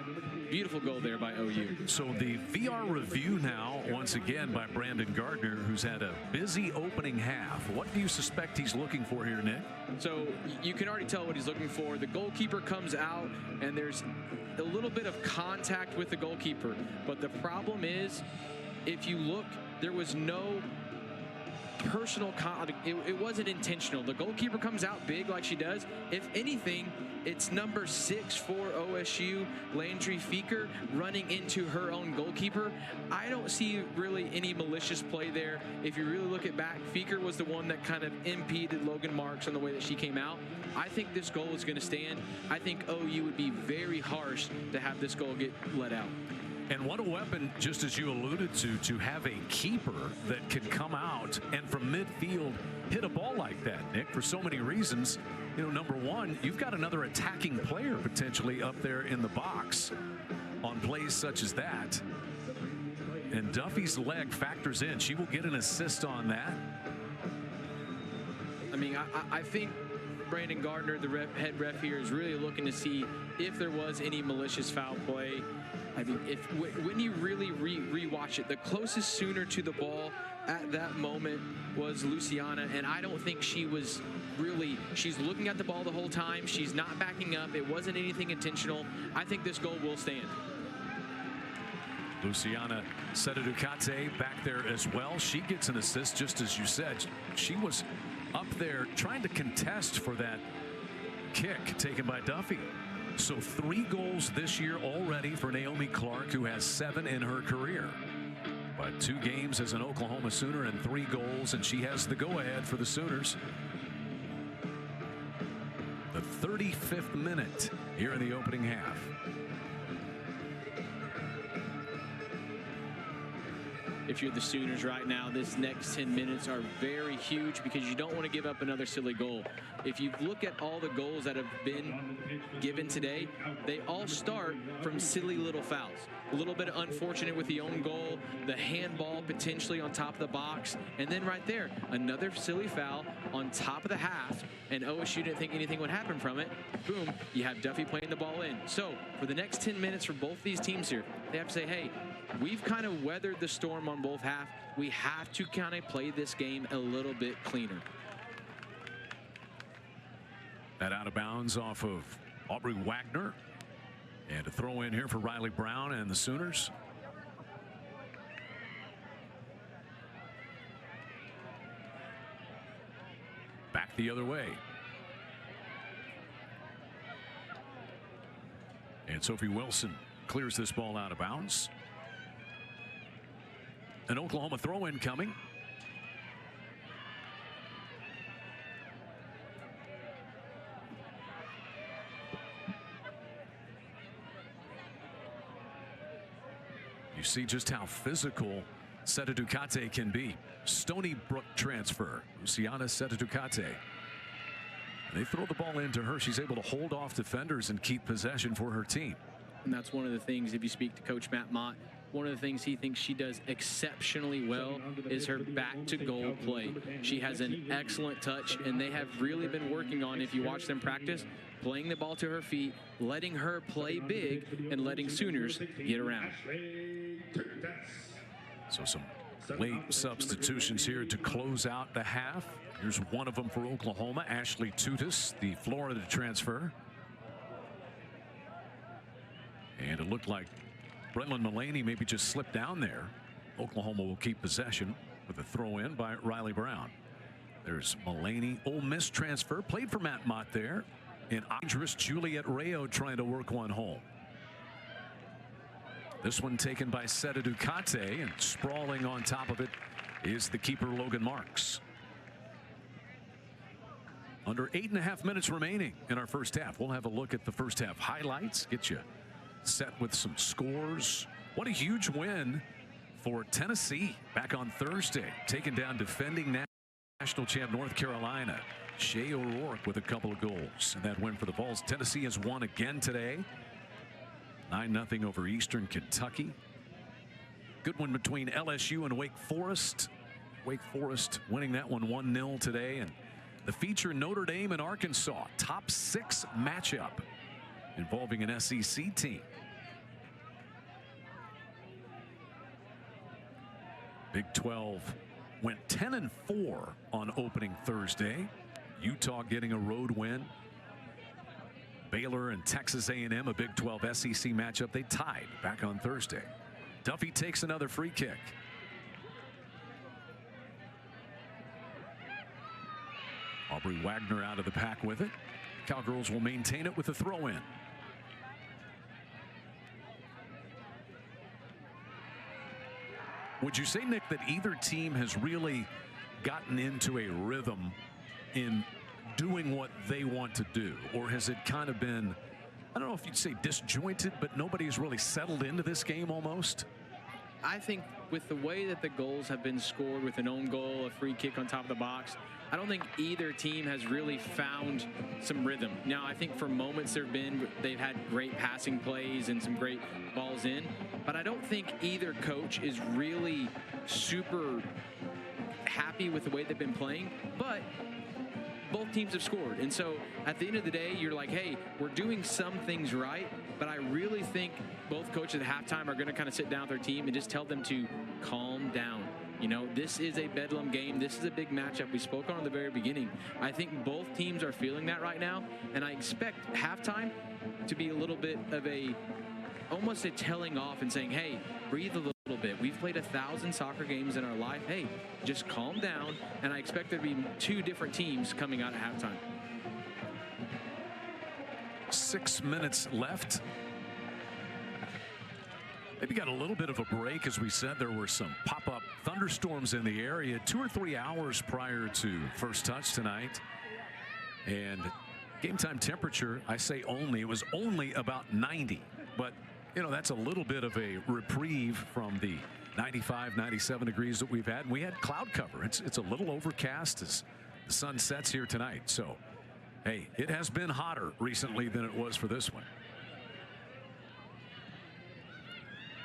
beautiful goal there by OU. So the VR review now once again by Brandon Gardner, who's had a busy opening half. What do you suspect he's looking for here, Nick? So you can already tell what he's looking for. The goalkeeper comes out and there's a little bit of contact with the goalkeeper, but the problem is if you look, there was no personal it wasn't intentional. The goalkeeper comes out big like she does. If anything, it's number 6 for OSU, Landry Feaker, running into her own goalkeeper. I don't see really any malicious play there. If you really look at back, Feaker was the one that kind of impeded Logan Marks on the way that she came out. I think this goal is going to stand. I think OU would be very harsh to have this goal get let out. And what a weapon, just as you alluded to have a keeper that can come out and from midfield hit a ball like that, Nick, for so many reasons. You know, number one, you've got another attacking player potentially up there in the box on plays such as that. And Duffy's leg factors in. She will get an assist on that. I mean, I think Brandon Gardner, the head ref here, is really looking to see if there was any malicious foul play. I mean, when you really rewatch it, the closest Sooner to the ball at that moment was Luciana, and I don't think she was really, she's looking at the ball the whole time. She's not backing up. It wasn't anything intentional. I think this goal will stand. Luciana Seducate back there as well. She gets an assist, just as you said. She was up there trying to contest for that kick taken by Duffy. So 3 goals this year already for Naomi Clark, who has 7 in her career. But 2 games as an Oklahoma Sooner and 3 goals, and she has the go-ahead for the Sooners. The 35th minute here in the opening half. if you're the Sooners right now. This next 10 minutes are very huge because you don't want to give up another silly goal. If you look at all the goals that have been given today, they all start from silly little fouls. A little bit unfortunate with the own goal, the handball potentially on top of the box, and then right there, another silly foul on top of the half, and OSU didn't think anything would happen from it. Boom, you have Duffy playing the ball in. So for the next 10 minutes for both these teams here, they have to say, hey, we've kind of weathered the storm on both halves. We have to kind of play this game a little bit cleaner. That out of bounds off of Aubrey Wagner. And a throw in here for Riley Brown and the Sooners. Back the other way. And Sophie Wilson clears this ball out of bounds. An Oklahoma throw in coming. You see just how physical Seta Ducate can be. Stony Brook transfer. Luciana Seta Ducate. They throw the ball into her. She's able to hold off defenders and keep possession for her team. And that's one of the things, if you speak to Coach Matt Mott, one of the things he thinks she does exceptionally well is her back-to-goal play. She has an excellent touch, and they have really been working on, if you watch them practice, playing the ball to her feet, letting her play big, and letting Sooners get around. So some late substitutions here to close out the half. Here's one of them for Oklahoma, Ashley Tutis, the Florida transfer. And it looked like Brentlin Mullaney maybe just slipped down there. Oklahoma will keep possession with a throw in by Riley Brown. There's Mullaney, Ole Miss transfer, played for Matt Mott there. And dangerous Juliet Rayo trying to work one home. This one taken by Seta Ducate, and sprawling on top of it is the keeper Logan Marks. Under 8.5 minutes remaining in our first half. We'll have a look at the first half highlights, get you set with some scores. What a huge win for Tennessee back on Thursday, taking down defending national champ North Carolina. Shea O'Rourke with a couple of goals in that win for the Vols. Tennessee has won again today. 9-0 over Eastern Kentucky. Good one between LSU and Wake Forest. Wake Forest winning that one 1-0 today. And the feature Notre Dame and Arkansas. Top 6 matchup involving an SEC team. Big 12 went 10-4 on opening Thursday. Utah getting a road win. Baylor and Texas A&M, a Big 12 SEC matchup. They tied back on Thursday. Duffy takes another free kick. Aubrey Wagner out of the pack with it. Cowgirls will maintain it with a throw in. Would you say, Nick, that either team has really gotten into a rhythm in doing what they want to do, or has it kind of been, I don't know if you'd say disjointed, but nobody's really settled into this game almost? I think with the way that the goals have been scored, with an own goal, a free kick on top of the box, I don't think either team has really found some rhythm. Now, I think for moments they've had great passing plays and some great balls in, but I don't think either coach is really super happy with the way they've been playing. But both teams have scored, and so at the end of the day, you're like, hey, we're doing some things right, but I really think both coaches at halftime are going to kind of sit down with their team and just tell them to calm down. You know, this is a bedlam game. This is a big matchup. We spoke on at the very beginning. I think both teams are feeling that right now, and I expect halftime to be a little bit of almost a telling off and saying, hey, breathe a little bit. We've played 1,000 soccer games in our life. Hey, just calm down. And I expect there to be 2 different teams coming out at halftime. 6 minutes left. Maybe got a little bit of a break. As we said, there were some pop-up thunderstorms in the area 2 or 3 hours prior to first touch tonight. And game time temperature, I say only, it was only about 90. But, you know, that's a little bit of a reprieve from the 95, 97 degrees that we've had. We had cloud cover. It's a little overcast as the sun sets here tonight. So, hey, it has been hotter recently than it was for this one.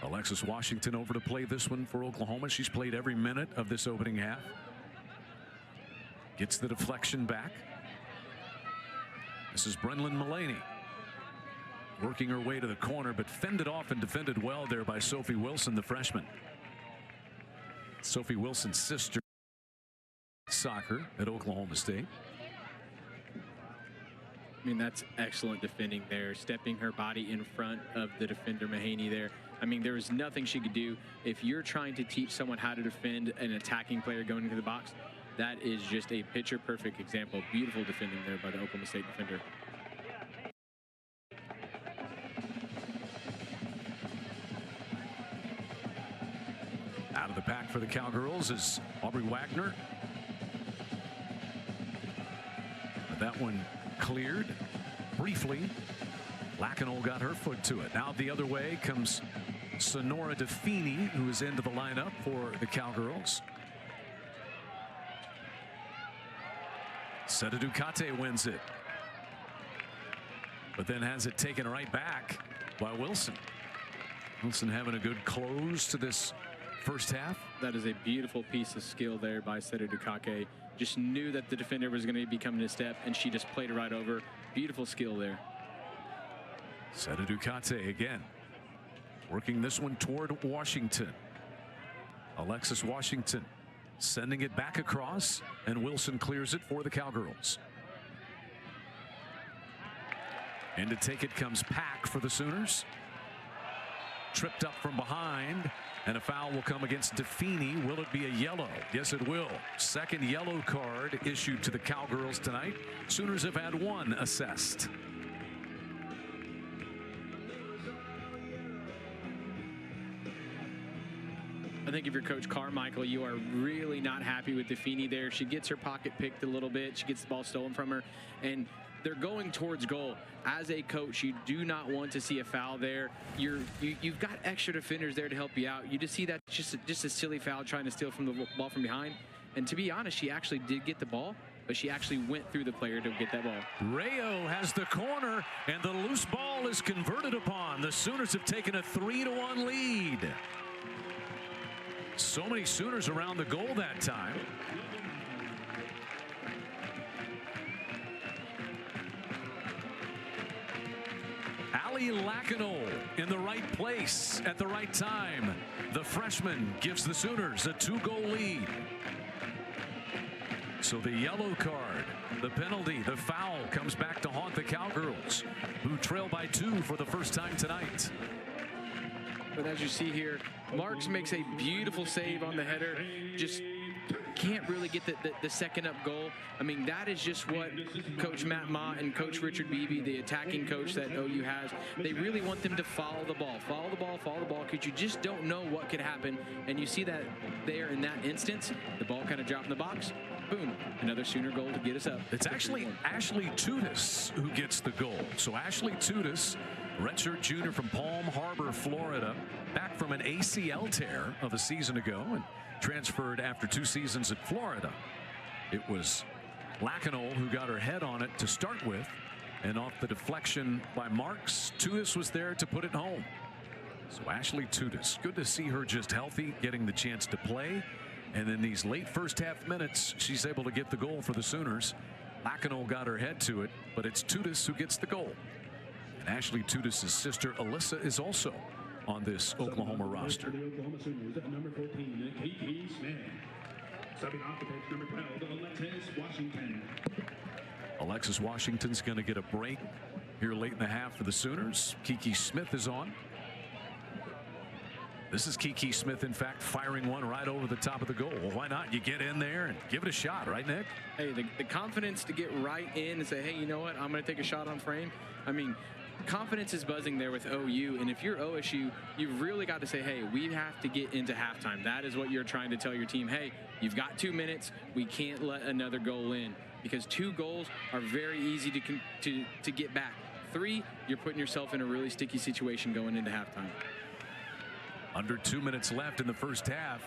Alexis Washington over to play this one for Oklahoma. She's played every minute of this opening half. Gets the deflection back. This is Brenlin Mullaney working her way to the corner, but fended off and defended well there by Sophie Wilson, the freshman. Sophie Wilson's sister, soccer at Oklahoma State. I mean, that's excellent defending there, stepping her body in front of the defender Mahaney there. I mean, there was nothing she could do. If you're trying to teach someone how to defend an attacking player going into the box, that is just a picture-perfect example. Beautiful defending there by the Oklahoma State defender. Out of the pack for the Cowgirls is Aubrey Wagner. But that one cleared briefly. Lacanol got her foot to it. Now the other way comes Sonora DeFini, who is into the lineup for the Cowgirls. Seda Ducate wins it, but then has it taken right back by Wilson. Wilson having a good close to this first half. That is a beautiful piece of skill there by Seda Ducate. Just knew that the defender was going to be coming to step, and she just played it right over. Beautiful skill there. Seda Ducate again, working this one toward Washington. Alexis Washington sending it back across, and Wilson clears it for the Cowgirls. And to take it comes Pack for the Sooners. Tripped up from behind, and a foul will come against DeFini. Will it be a yellow? Yes, it will. Second yellow card issued to the Cowgirls tonight. Sooners have had one assessed. I think if you're Coach Carmichael, you are really not happy with DeFini there. She gets her pocket picked a little bit. She gets the ball stolen from her, and they're going towards goal. As a coach, you do not want to see a foul there. You've got extra defenders there to help you out. You just see that just a silly foul trying to steal from the ball from behind. And to be honest, she actually did get the ball, but she actually went through the player to get that ball. Rayo has the corner, and the loose ball is converted upon. The Sooners have taken a 3-1 lead. So many Sooners around the goal that time. Ali Lacanol in the right place at the right time. The freshman gives the Sooners a 2-goal lead. So the yellow card, the penalty, the foul comes back to haunt the Cowgirls, who trail by 2 for the first time tonight. But as you see here, Marks makes a beautiful save on the header. Just can't really get the second up goal. I mean, that is just what Coach Matt Mott and Coach Richard Beebe, the attacking coach that OU has, they really want them to follow the ball, because you just don't know what could happen. And you see that there in that instance, the ball kind of dropped in the box. Boom, another Sooner goal to get us up. It's actually Ashley Tudis who gets the goal. So Ashley Tudis, redshirt junior from Palm Harbor, Florida, back from an ACL tear of a season ago and transferred after 2 seasons at Florida. It was Lacanol who got her head on it to start with, and off the deflection by Marks, Tudis was there to put it home. So Ashley Tudis, good to see her just healthy, getting the chance to play. And in these late first half minutes, she's able to get the goal for the Sooners. Lacanol got her head to it, but it's Tudis who gets the goal. And Ashley Tudis' sister Alyssa is also on this Oklahoma roster. The Oklahoma Sooners at number 14, Kiki Smith. Subbing off the pitch, number 12, Alexis Washington. Alexis Washington's going to get a break here late in the half for the Sooners. Kiki Smith is on. This is Kiki Smith, in fact, firing one right over the top of the goal. Well, why not? You get in there and give it a shot, right, Nick? Hey, the confidence to get right in and say, hey, you know what? I'm going to take a shot on frame. I mean, confidence is buzzing there with OU, and if you're OSU, you've really got to say, hey, we have to get into halftime. That is what you're trying to tell your team. Hey, you've got 2 minutes. We can't let another goal in, because 2 goals are very easy to get back. 3, you're putting yourself in a really sticky situation going into halftime. Under 2 minutes left in the first half.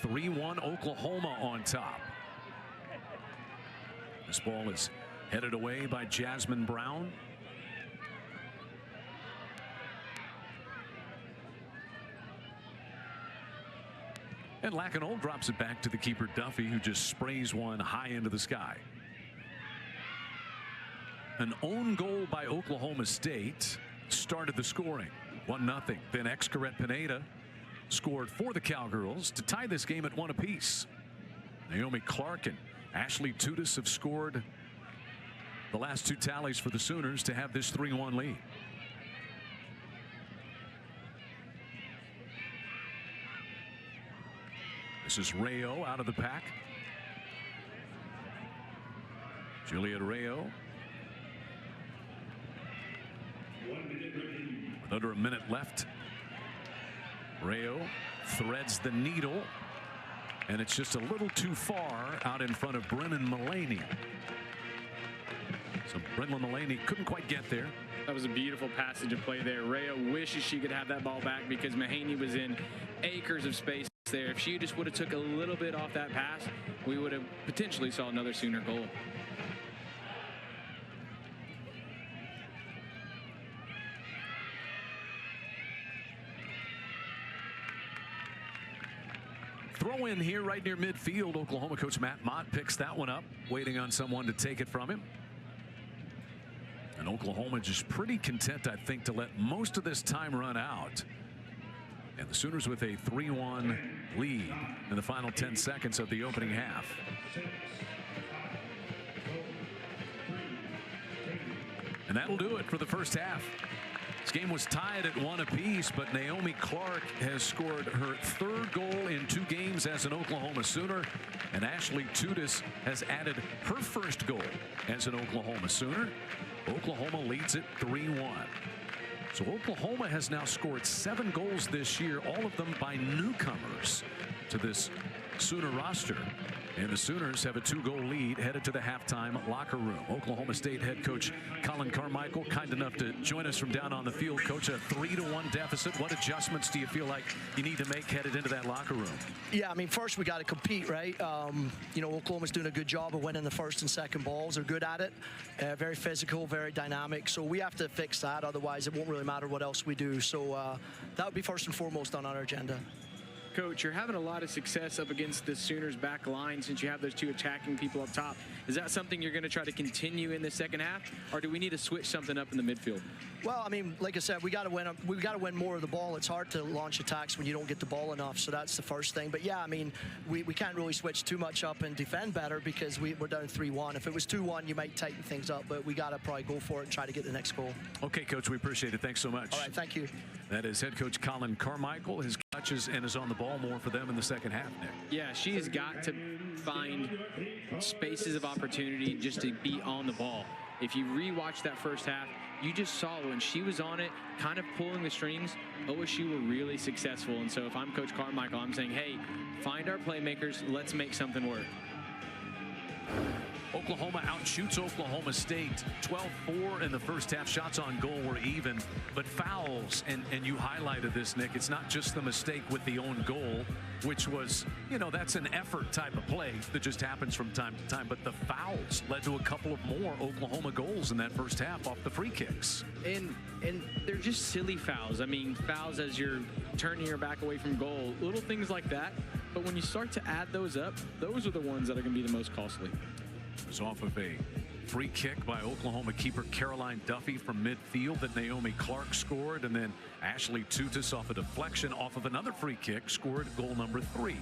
3-1 Oklahoma on top. This ball is headed away by Jasmine Brown. And Lacanol drops it back to the keeper Duffy, who just sprays one high into the sky. An own goal by Oklahoma State started the scoring. 1-0. Then Xcaret Pineda scored for the Cowgirls to tie this game at 1 apiece. Naomi Clark and Ashley Tudis have scored the last 2 tallies for the Sooners to have this 3-1 lead. This is Rayo out of the pack. Juliet Rayo. With under a minute left. Rayo threads the needle. And it's just a little too far out in front of Brennan Mullaney. So Brennan Mullaney couldn't quite get there. That was a beautiful passage of play there. Rayo wishes she could have that ball back because Mahaney was in acres of space there. If she just would have took a little bit off that pass, we would have potentially saw another Sooner goal. Throw in here right near midfield. Oklahoma coach Matt Mott picks that one up, waiting on someone to take it from him. And Oklahoma just pretty content, I think, to let most of this time run out. And the Sooners with a 3-1 lead in the final 10 seconds of the opening half. And that'll do it for the first half. This game was tied at 1 apiece, but Naomi Clark has scored her 3rd goal in 2 games as an Oklahoma Sooner, and Ashley Tudis has added her 1st goal as an Oklahoma Sooner. Oklahoma leads it 3-1. So Oklahoma has now scored 7 goals this year, all of them by newcomers to this Sooner roster. And the Sooners have a 2-goal lead headed to the halftime locker room. Oklahoma State head coach Colin Carmichael, kind enough to join us from down on the field. Coach, a 3-1 deficit. What adjustments do you feel like you need to make headed into that locker room? Yeah, I mean, first we got to compete, right? You know, Oklahoma's doing a good job of winning the first and second balls. They're good at it. Very physical, very dynamic. So we have to fix that. Otherwise, it won't really matter what else we do. So that would be first and foremost on our agenda. Coach, you're having a lot of success up against the Sooners back line since you have those 2 attacking people up top. Is that something you're going to try to continue in the second half, or do we need to switch something up in the midfield? Well, I mean, like I said, we got to win. We got to win more of the ball. It's hard to launch attacks when you don't get the ball enough. So that's the first thing. But yeah, I mean, we can't really switch too much up and defend better because we're down 3-1. If it was 2-1, you might tighten things up, but we got to probably go for it and try to get the next goal. Okay, Coach, we appreciate it. Thanks so much. All right, thank you. That is head coach Colin Carmichael. His touches and is on the ball more for them in the second half, Nick. Yeah, she has got to find spaces of opportunity just to be on the ball. If you rewatch that first half, you just saw when she was on it, kind of pulling the strings, OSU were really successful. And so if I'm Coach Carmichael, I'm saying, hey, find our playmakers, let's make something work. Oklahoma outshoots Oklahoma State 12-4 in the first half. Shots on goal were even, but fouls, and you highlighted this, Nick. It's not just the mistake with the own goal, which was, you know, that's an effort type of play that just happens from time to time, but the fouls led to a couple of more Oklahoma goals in that first half off the free kicks. And they're just silly fouls. I mean, fouls as you're turning your back away from goal, little things like that. But when you start to add those up, those are the ones that are going to be the most costly. It was off of a free kick by Oklahoma keeper Caroline Duffy from midfield that Naomi Clark scored, and then Ashley Tudis off a deflection off of another free kick scored goal number 3.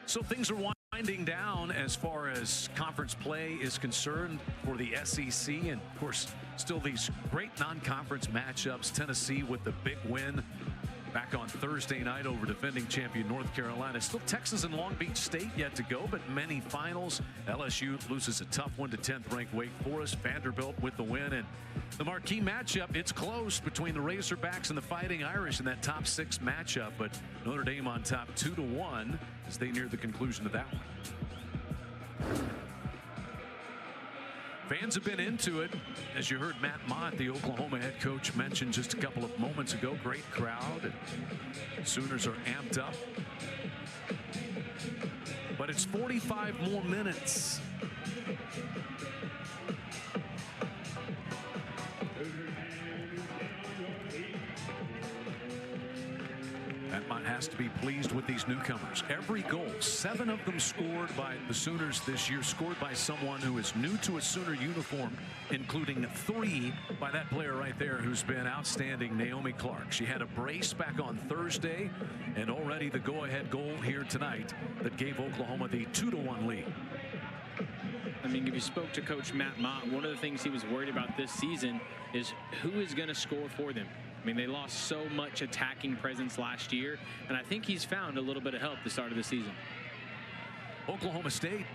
So things are winding down as far as conference play is concerned for the SEC, and of course still these great non-conference matchups. Tennessee with the big win back on Thursday night over defending champion North Carolina. Still Texas and Long Beach State yet to go, but many finals. LSU loses a tough one to 10th ranked Wake Forest. Vanderbilt with the win, and the marquee matchup, it's close between the Razorbacks and the Fighting Irish in that top 6 matchup, but Notre Dame on top 2-1 as they near the conclusion of that one. Fans have been into it. As you heard Matt Mott, the Oklahoma head coach, mention just a couple of moments ago. Great crowd. And Sooners are amped up. But it's 45 more minutes. Matt Mott has to be pleased with these newcomers. Every goal, 7 of them scored by the Sooners this year, scored by someone who is new to a Sooner uniform, including 3 by that player right there who's been outstanding, Naomi Clark. She had a brace back on Thursday, and already the go-ahead goal here tonight that gave Oklahoma the 2-1 lead. I mean, if you spoke to Coach Matt Mott, one of the things he was worried about this season is who is going to score for them. I mean, they lost so much attacking presence last year, and I think he's found a little bit of help at the start of the season. Oklahoma State,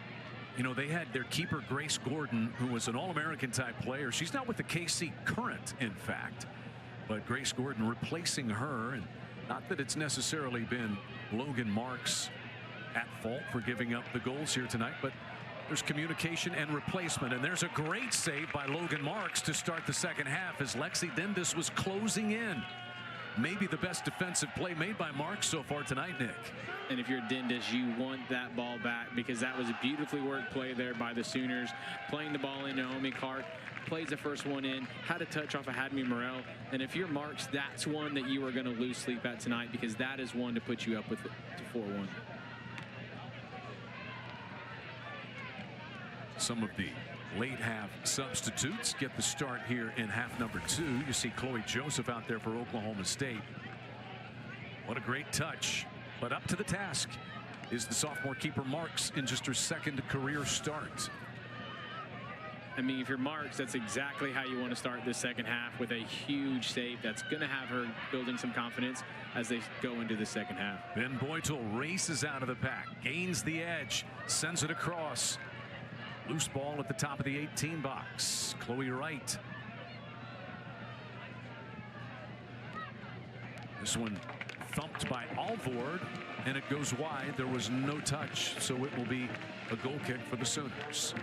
you know, they had their keeper, Grace Gordon, who was an All-American type player. She's not with the KC Current, in fact, but Grace Gordon replacing her. And not that it's necessarily been Logan Marks at fault for giving up the goals here tonight, but there's communication and replacement. And there's a great save by Logan Marks to start the second half as Lexi Dindis was closing in. Maybe the best defensive play made by Marks so far tonight, Nick. And if you're Dindis, you want that ball back, because that was a beautifully worked play there by the Sooners. Playing the ball in, Naomi Clark plays the first one in, had a touch off of Hadmi Morrell. And if you're Marks, that's one that you are going to lose sleep at tonight, because that is one to put you up with it to 4-1. Some of the late half substitutes get the start here in half number 2. You see Chloe Joseph out there for Oklahoma State. What a great touch. But up to the task is the sophomore keeper Marks in just her second career start. I mean, if you're Marks, that's exactly how you want to start this second half, with a huge save that's going to have her building some confidence as they go into the second half. Ben Boytel races out of the pack, gains the edge, sends it across. Loose ball at the top of the 18 box. Chloe Wright. This one thumped by Alvord, and it goes wide. There was no touch, so it will be a goal kick for the Sooners.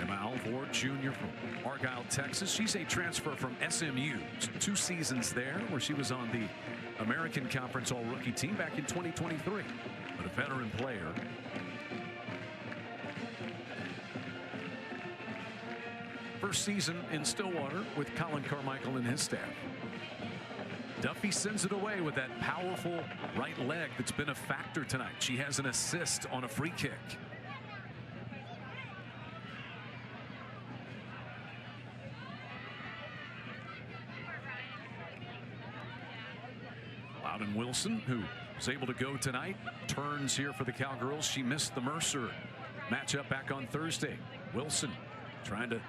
Emma Alvord, junior from Argyle, Texas. She's a transfer from SMU. 2 seasons there, where she was on the American Conference All-Rookie team back in 2023. But a veteran player. First season in Stillwater with Colin Carmichael and his staff. Duffy sends it away with that powerful right leg that's been a factor tonight. She has an assist on a free kick. Loudon Wilson, who was able to go tonight, turns here for the Cowgirls. She missed the Mercer matchup back on Thursday. Wilson trying to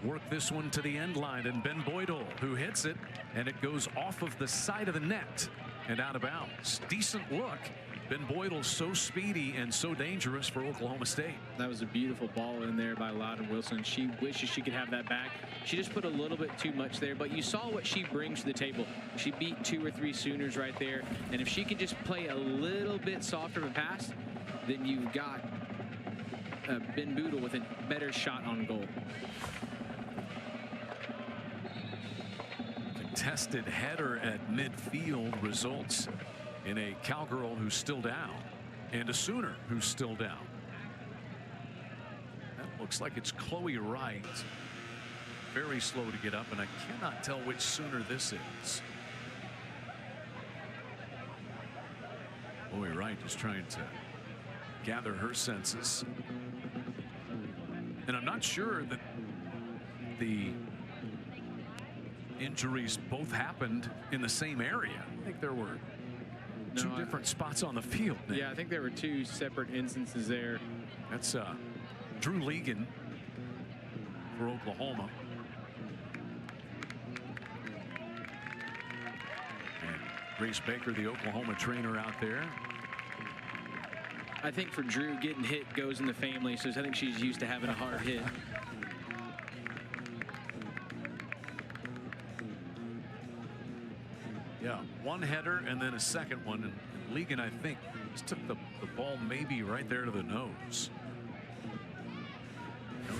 work this one to the end line, and Ben Boydell, who hits it, and it goes off of the side of the net and out of bounds. Decent look. Ben Boydell so speedy and so dangerous for Oklahoma State. That was a beautiful ball in there by Loudon Wilson. She wishes she could have that back. She just put a little bit too much there, but you saw what she brings to the table. She beat 2 or 3 Sooners right there, and if she can just play a little bit softer of a pass, then you've got Ben Boydell with a better shot on goal. Contested header at midfield results in a Cowgirl who's still down and a Sooner who's still down. That looks like it's Chloe Wright. Very slow to get up, and I cannot tell which Sooner this is. Chloe Wright is trying to gather her senses. And I'm not sure that the injuries both happened in the same area. I think there were two different spots on the field. Yeah, I think there were 2 separate instances there. That's Drew Legan for Oklahoma. And Grace Baker, the Oklahoma trainer, out there. I think for Drew, getting hit goes in the family, so I think she's used to having a hard hit. Yeah, one header and then a second one. And Legan, I think, just took the ball maybe right there to the nose.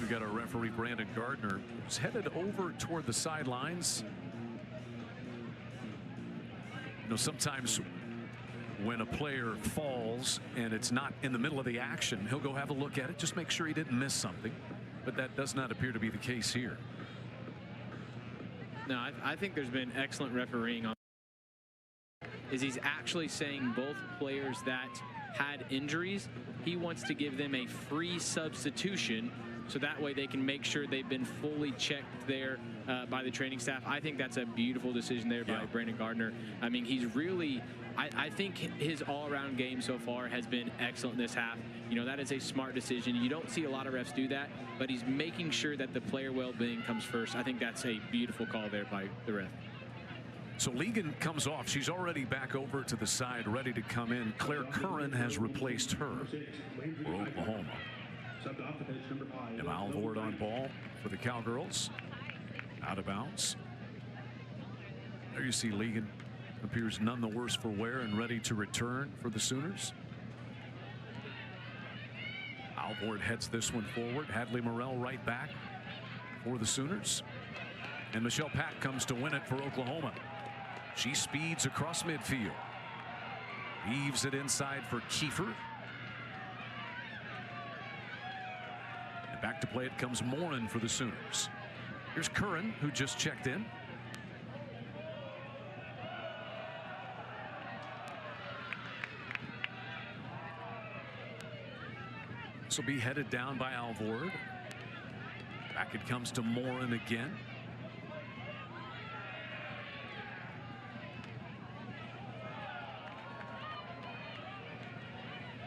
We've got our referee, Brandon Gardner, who's headed over toward the sidelines. You know, sometimes when a player falls and it's not in the middle of the action, he'll go have a look at it, just make sure he didn't miss something. But that does not appear to be the case here. No, I think there's been excellent refereeing on. Is he's actually saying both players that had injuries, he wants to give them a free substitution so that way they can make sure they've been fully checked there by the training staff. I think that's a beautiful decision there by Brandon Gardner. I mean, he's really, I think his all-around game so far has been excellent this half. You know, that is a smart decision. You don't see a lot of refs do that, but he's making sure that the player well-being comes first. I think that's a beautiful call there by the ref. So Legan comes off. She's already back over to the side, ready to come in. Claire Curran has replaced her for Oklahoma. Emma Alvord on ball for the Cowgirls. Out of bounds. There you see Legan appears none the worse for wear and ready to return for the Sooners. Alvord heads this one forward. Hadley Morrell right back for the Sooners. And Michelle Pack comes to win it for Oklahoma. She speeds across midfield. Weaves it inside for Kiefer. And back to play it comes Morin for the Sooners. Here's Curran, who just checked in. This will be headed down by Alvord. Back it comes to Morin again.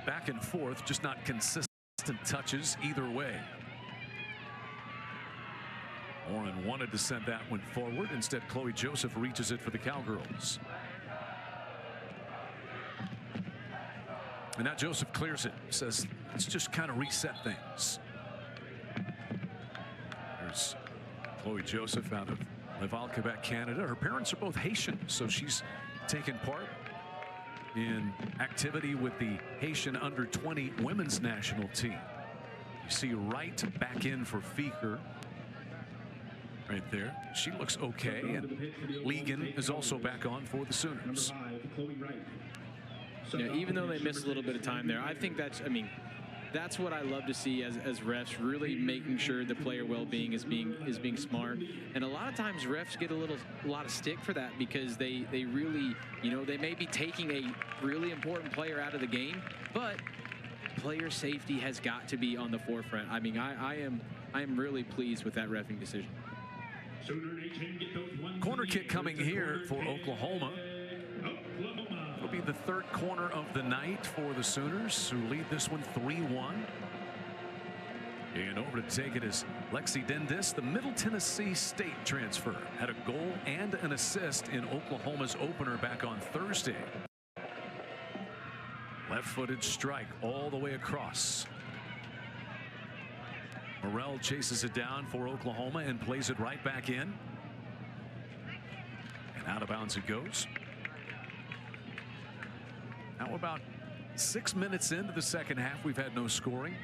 Back and forth, just not consistent touches either way. Morin wanted to send that one forward. Instead, Chloe Joseph reaches it for the Cowgirls. And now Joseph clears it. Says, let's just kind of reset things. There's Chloe Joseph out of Laval, Quebec, Canada. Her parents are both Haitian, so she's taken part in activity with the Haitian under-20 women's national team. You see Wright back in for Feeker right there. She looks okay, and Legan is also back on for the Sooners. Yeah, even though they missed a little bit of time there, I think that's, I mean, that's what I love to see as refs, really making sure the player well-being is being smart. And a lot of times refs get a lot of stick for that because they really, you know, they may be taking a really important player out of the game, but player safety has got to be on the forefront. I mean, I am really pleased with that reffing decision. Corner kick coming here for Oklahoma. It'll be the third corner of the night for the Sooners, who lead this one 3-1. And over to take it is Lexi Dendis, the Middle Tennessee State transfer. Had a goal and an assist in Oklahoma's opener back on Thursday. Left-footed strike all the way across. Morrell chases it down for Oklahoma and plays it right back in. And out of bounds it goes. Now about 6 minutes into the second half, we've had no scoring.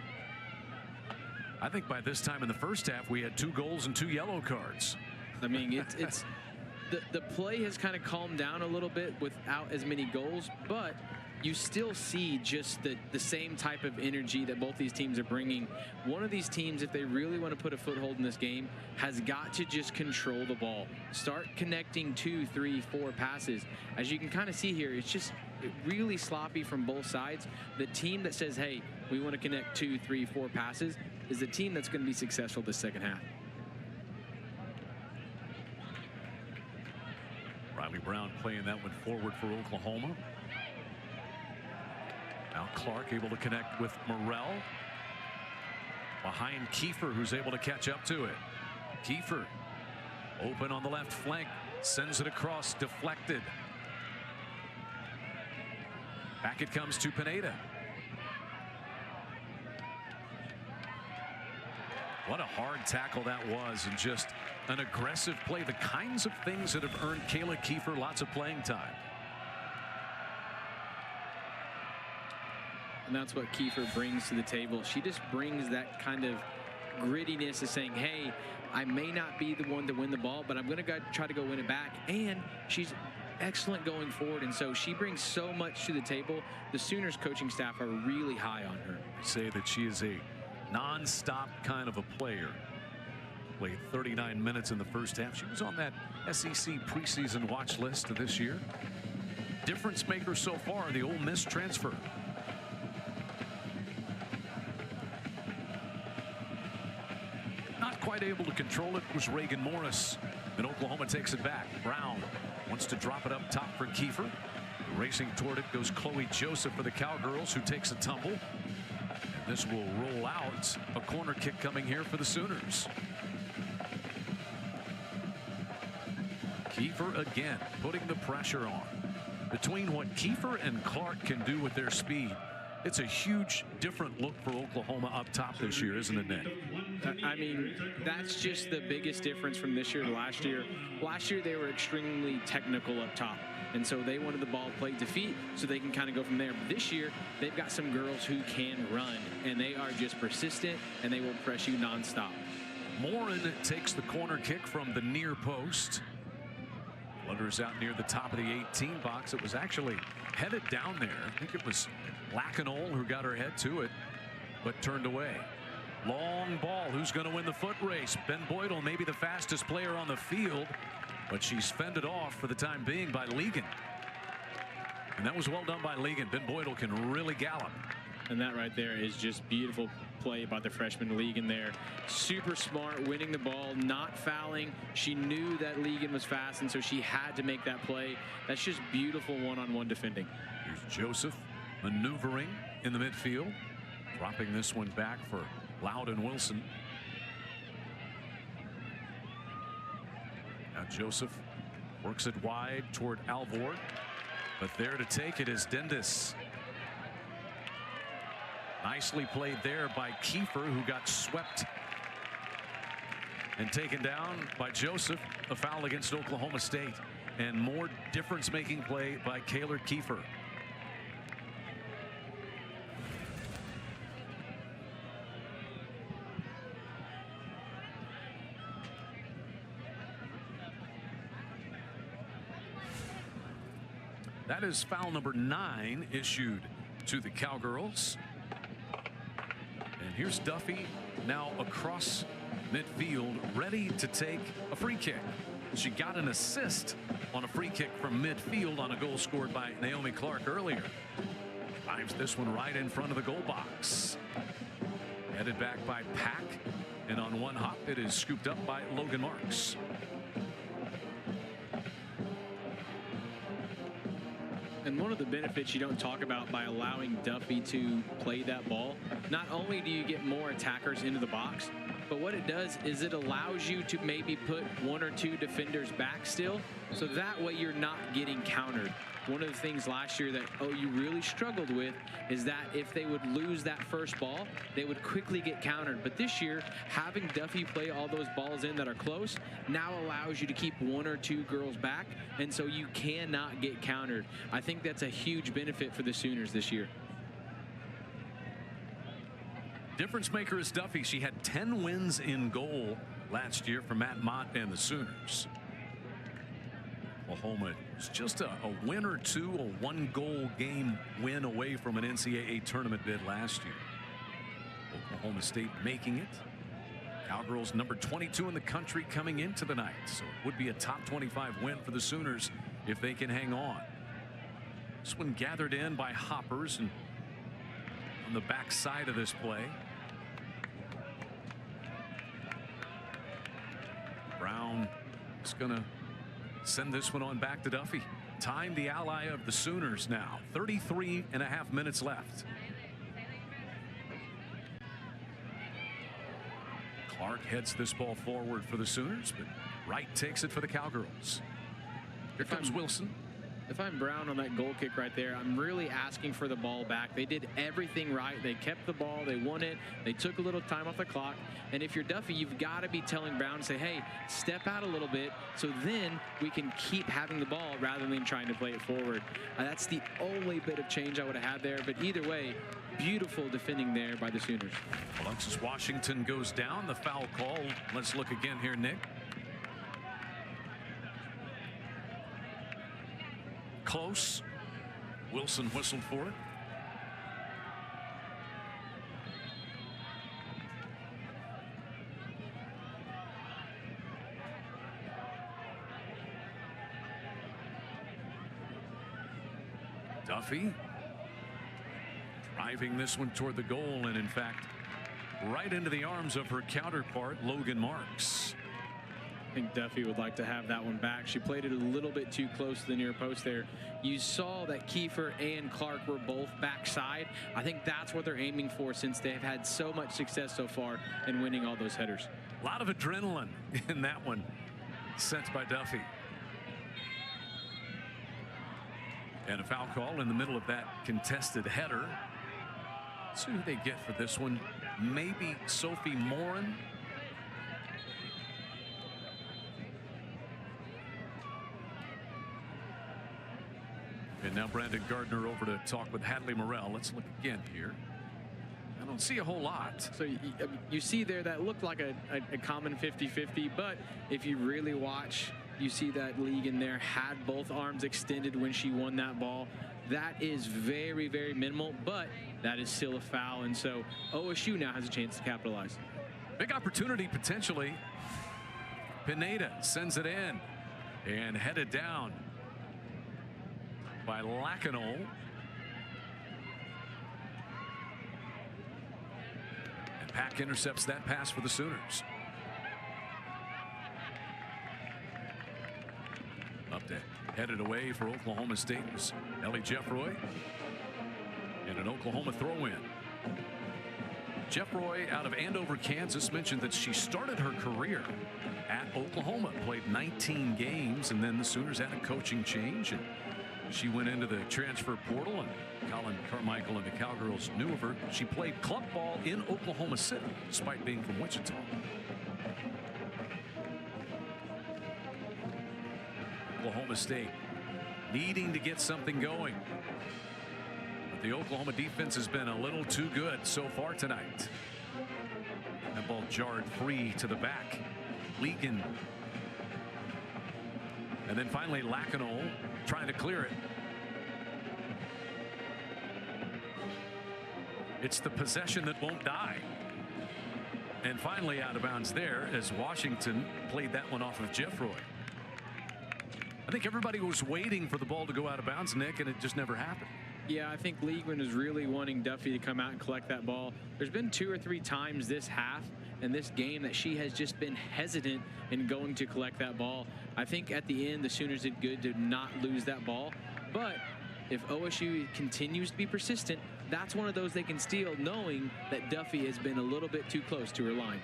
I think by this time in the first half, we had 2 goals and 2 yellow cards. I mean, it's the play has kind of calmed down a little bit without as many goals, but you still see just the same type of energy that both these teams are bringing. One of these teams, if they really want to put a foothold in this game, has got to just control the ball. Start connecting 2, 3, 4 passes. As you can kind of see here, it's just really sloppy from both sides. The team that says, hey, we want to connect 2, 3, 4 passes is the team that's going to be successful this second half. Riley Brown playing that one forward for Oklahoma. Now Clark able to connect with Morrell. Behind Kiefer, who's able to catch up to it. Kiefer open on the left flank, sends it across, deflected. Back it comes to Pineda. What a hard tackle that was, and just an aggressive play. The kinds of things that have earned Kayla Kiefer lots of playing time. And that's what Kiefer brings to the table. She just brings that kind of grittiness of saying, hey, I may not be the one to win the ball, but I'm going to try to go win it back. And she's excellent going forward, and so she brings so much to the table. The Sooners coaching staff are really high on her. I say that she is a non-stop kind of a player. Played 39 minutes in the first half. She was on that SEC preseason watch list this year. Difference maker so far, the Ole Miss transfer. Not quite able to control it was Reagan Morris, and Oklahoma takes it back. Brown wants to drop it up top for Kiefer. Racing toward it goes Chloe Joseph for the Cowgirls, who takes a tumble. And this will roll out. A corner kick coming here for the Sooners. Kiefer again putting the pressure on. Between what Kiefer and Clark can do with their speed, it's a huge different look for Oklahoma up top this year, isn't it, Nick? I mean, that's just the biggest difference from this year to last year. Last year, they were extremely technical up top, and so they wanted the ball played to feet so they can kind of go from there. But this year, they've got some girls who can run, and they are just persistent, and they will press you nonstop. Morin takes the corner kick from the near post. Flutters out near the top of the 18 box. It was actually headed down there. I think it was Lacanole who got her head to it, but turned away. Long ball. Who's going to win the foot race? Ben Boydell, maybe the fastest player on the field, but she's fended off for the time being by Legan. And that was well done by Legan. Ben Boydell can really gallop. And that right there is just beautiful play by the freshman Legan there. Super smart, winning the ball, not fouling. She knew that Legan was fast, and so she had to make that play. That's just beautiful one-on-one defending. Here's Joseph maneuvering in the midfield, dropping this one back for Loud and Wilson. Now Joseph works it wide toward Alvord, but there to take it is Dendis. Nicely played there by Kiefer, who got swept and taken down by Joseph. A foul against Oklahoma State, and more difference-making play by Kaylor Kiefer. That is foul number 9 issued to the Cowgirls. And here's Duffy now across midfield, ready to take a free kick. She got an assist on a free kick from midfield on a goal scored by Naomi Clark earlier. Drives this one right in front of the goal box. Headed back by Pack, and on one hop it is scooped up by Logan Marks. And one of the benefits you don't talk about by allowing Duffy to play that ball, not only do you get more attackers into the box, but what it does is it allows you to maybe put 1 or 2 defenders back still, so that way you're not getting countered. One of the things last year that OU really struggled with is that if they would lose that first ball, they would quickly get countered. But this year, having Duffy play all those balls in that are close now allows you to keep 1 or 2 girls back, and so you cannot get countered. I think that's a huge benefit for the Sooners this year. Difference maker is Duffy. She had 10 wins in goal last year for Matt Mott and the Sooners. Oklahoma is just a win or 2, a 1-goal game win away from an NCAA tournament bid last year. Oklahoma State making it. Cowgirls number 22 in the country coming into the night, so it would be a top 25 win for the Sooners if they can hang on. This one gathered in by Hoppers and on the back side of this play. Brown is going to send this one on back to Duffy. Time the ally of the Sooners now. 33.5 minutes left. Clark heads this ball forward for the Sooners, but Wright takes it for the Cowgirls. Here comes Wilson. If I'm Brown on that goal kick right there, I'm really asking for the ball back. They did everything right. They kept the ball. They won it. They took a little time off the clock. And if you're Duffy, you've got to be telling Brown to say, hey, step out a little bit so then we can keep having the ball rather than trying to play it forward. That's the only bit of change I would have had there. But either way, beautiful defending there by the Sooners. Alexis Washington goes down. The foul call. Let's look again here, Nick. Close. Wilson whistled for it. Duffy driving this one toward the goal, and in fact right into the arms of her counterpart Logan Marks. I think Duffy would like to have that one back. She played it a little bit too close to the near post there. You saw that Kiefer and Clark were both backside. I think that's what they're aiming for since they've had so much success so far in winning all those headers. A lot of adrenaline in that one sent by Duffy. And a foul call in the middle of that contested header. Let's see who they get for this one. Maybe Sophie Morin. And now Brandon Gardner over to talk with Hadley Morrell. Let's look again here. I don't see a whole lot. So you see there that looked like a common 50-50, but if you really watch, you see that League in there had both arms extended when she won that ball. That is very, very minimal, but that is still a foul, and so OSU now has a chance to capitalize. Big opportunity potentially. Pineda sends it in and headed down by Lacanol. And Pack intercepts that pass for the Sooners. Up to headed away for Oklahoma State was Ellie Jeffroy. And an Oklahoma throw-in. Jeffroy out of Andover, Kansas, mentioned that she started her career at Oklahoma, played 19 games, and then the Sooners had a coaching change, and she went into the transfer portal, and Colin Carmichael and the Cowgirls knew of her. She played club ball in Oklahoma City, despite being from Wichita. Oklahoma State needing to get something going. But the Oklahoma defense has been a little too good so far tonight. That ball jarred free to the back. Leakin. And then finally Lacanol trying to clear it. It's the possession that won't die. And finally out of bounds there as Washington played that one off of Jeffroy. I think everybody was waiting for the ball to go out of bounds, Nick, and it just never happened. Yeah, I think Leigman is really wanting Duffy to come out and collect that ball. There's been 2 or 3 times this half in this game that she has just been hesitant in going to collect that ball. I think at the end the Sooners did good to not lose that ball, but if OSU continues to be persistent, that's one of those they can steal, knowing that Duffy has been a little bit too close to her line.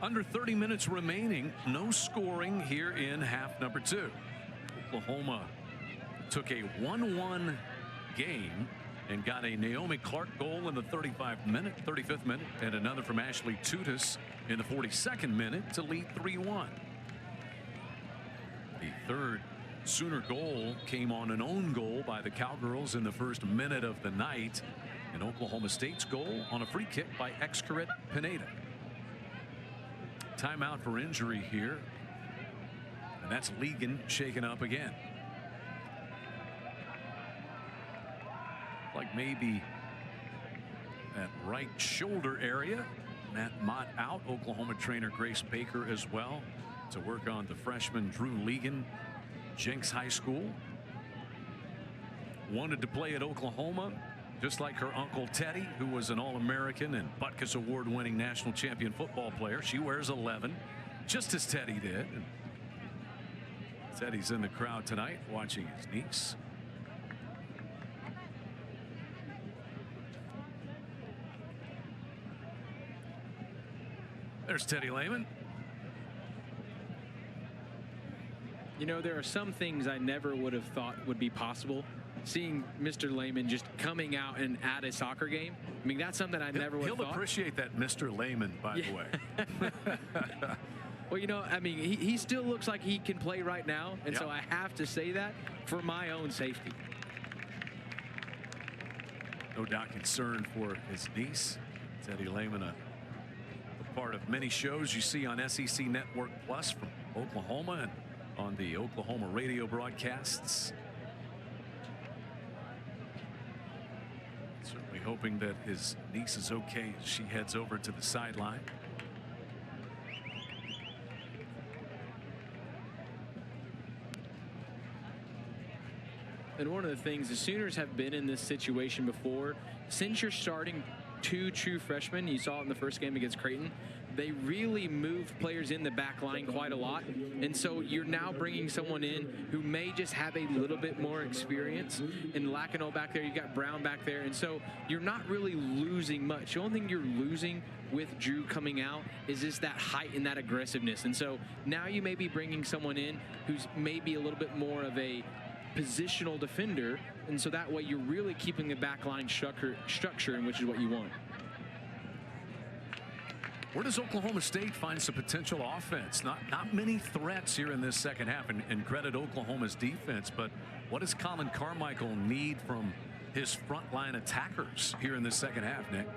Under 30 minutes remaining, no scoring here in half number 2. Oklahoma took a 1-1 game and got a Naomi Clark goal in the 35th minute, and another from Ashley Tutis in the 42nd minute to lead 3-1. The third Sooner goal came on an own goal by the Cowgirls in the first minute of the night, and Oklahoma State's goal on a free kick by Excaret Pineda. Timeout for injury here, and that's Legan shaken up again. Like maybe that right shoulder area. Matt Mott out. Oklahoma trainer Grace Baker as well to work on the freshman Drew Legan. Jenks High School. Wanted to play at Oklahoma, just like her uncle Teddy, who was an All-American and Butkus Award-winning national champion football player. She wears 11, just as Teddy did. And Teddy's in the crowd tonight watching his niece. There's Teddy Lehman. You know, there are some things I never would have thought would be possible. Seeing Mr. Lehman just coming out and at a soccer game, I mean, that's something I never would have thought. He'll appreciate that, Mr. Lehman, by the way. Well, you know, I mean, he still looks like he can play right now, and Yep. so I have to say that for my own safety. No doubt concerned for his niece, Teddy Lehman, a part of many shows you see on SEC Network Plus from Oklahoma and on the Oklahoma radio broadcasts. Certainly hoping that his niece is okay as she heads over to the sideline. And one of the things, the Sooners have been in this situation before. Since you're starting 2 true freshmen, you saw it in the first game against Creighton, they really moved players in the back line quite a lot. And so you're now bringing someone in who may just have a little bit more experience. And Lacanau back there, you got Brown back there. And so you're not really losing much. The only thing you're losing with Drew coming out is just that height and that aggressiveness. And so now you may be bringing someone in who's maybe a little bit more of a positional defender, and so that way you're really keeping the back line structure, and which is what you want. Where does Oklahoma State find some potential offense? Not many threats here in this second half, and credit Oklahoma's defense, but what does Colin Carmichael need from his frontline attackers here in this second half, Nick?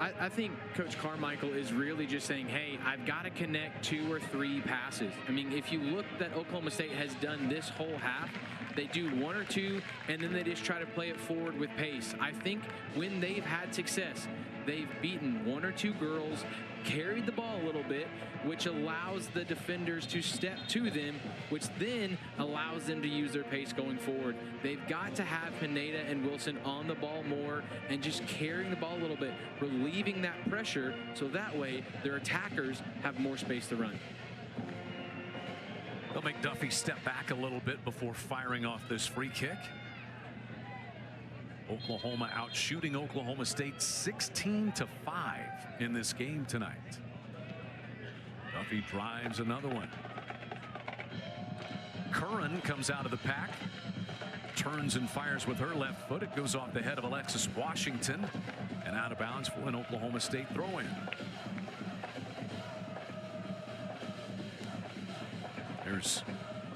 I think Coach Carmichael is really just saying, hey, I've got to connect 2 or 3 passes. I mean, if you look that Oklahoma State has done this whole half, they do 1 or 2, and then they just try to play it forward with pace. I think when they've had success, they've beaten 1 or 2 girls, carried the ball a little bit, which allows the defenders to step to them, which then allows them to use their pace going forward. They've got to have Pineda and Wilson on the ball more and just carrying the ball a little bit, relieving that pressure, so that way their attackers have more space to run. They'll make Duffy step back a little bit before firing off this free kick. Oklahoma out shooting Oklahoma State 16-5 in this game tonight. Duffy drives another one. Curran comes out of the pack, turns and fires with her left foot. It goes off the head of Alexis Washington and out of bounds for an Oklahoma State throw-in. There's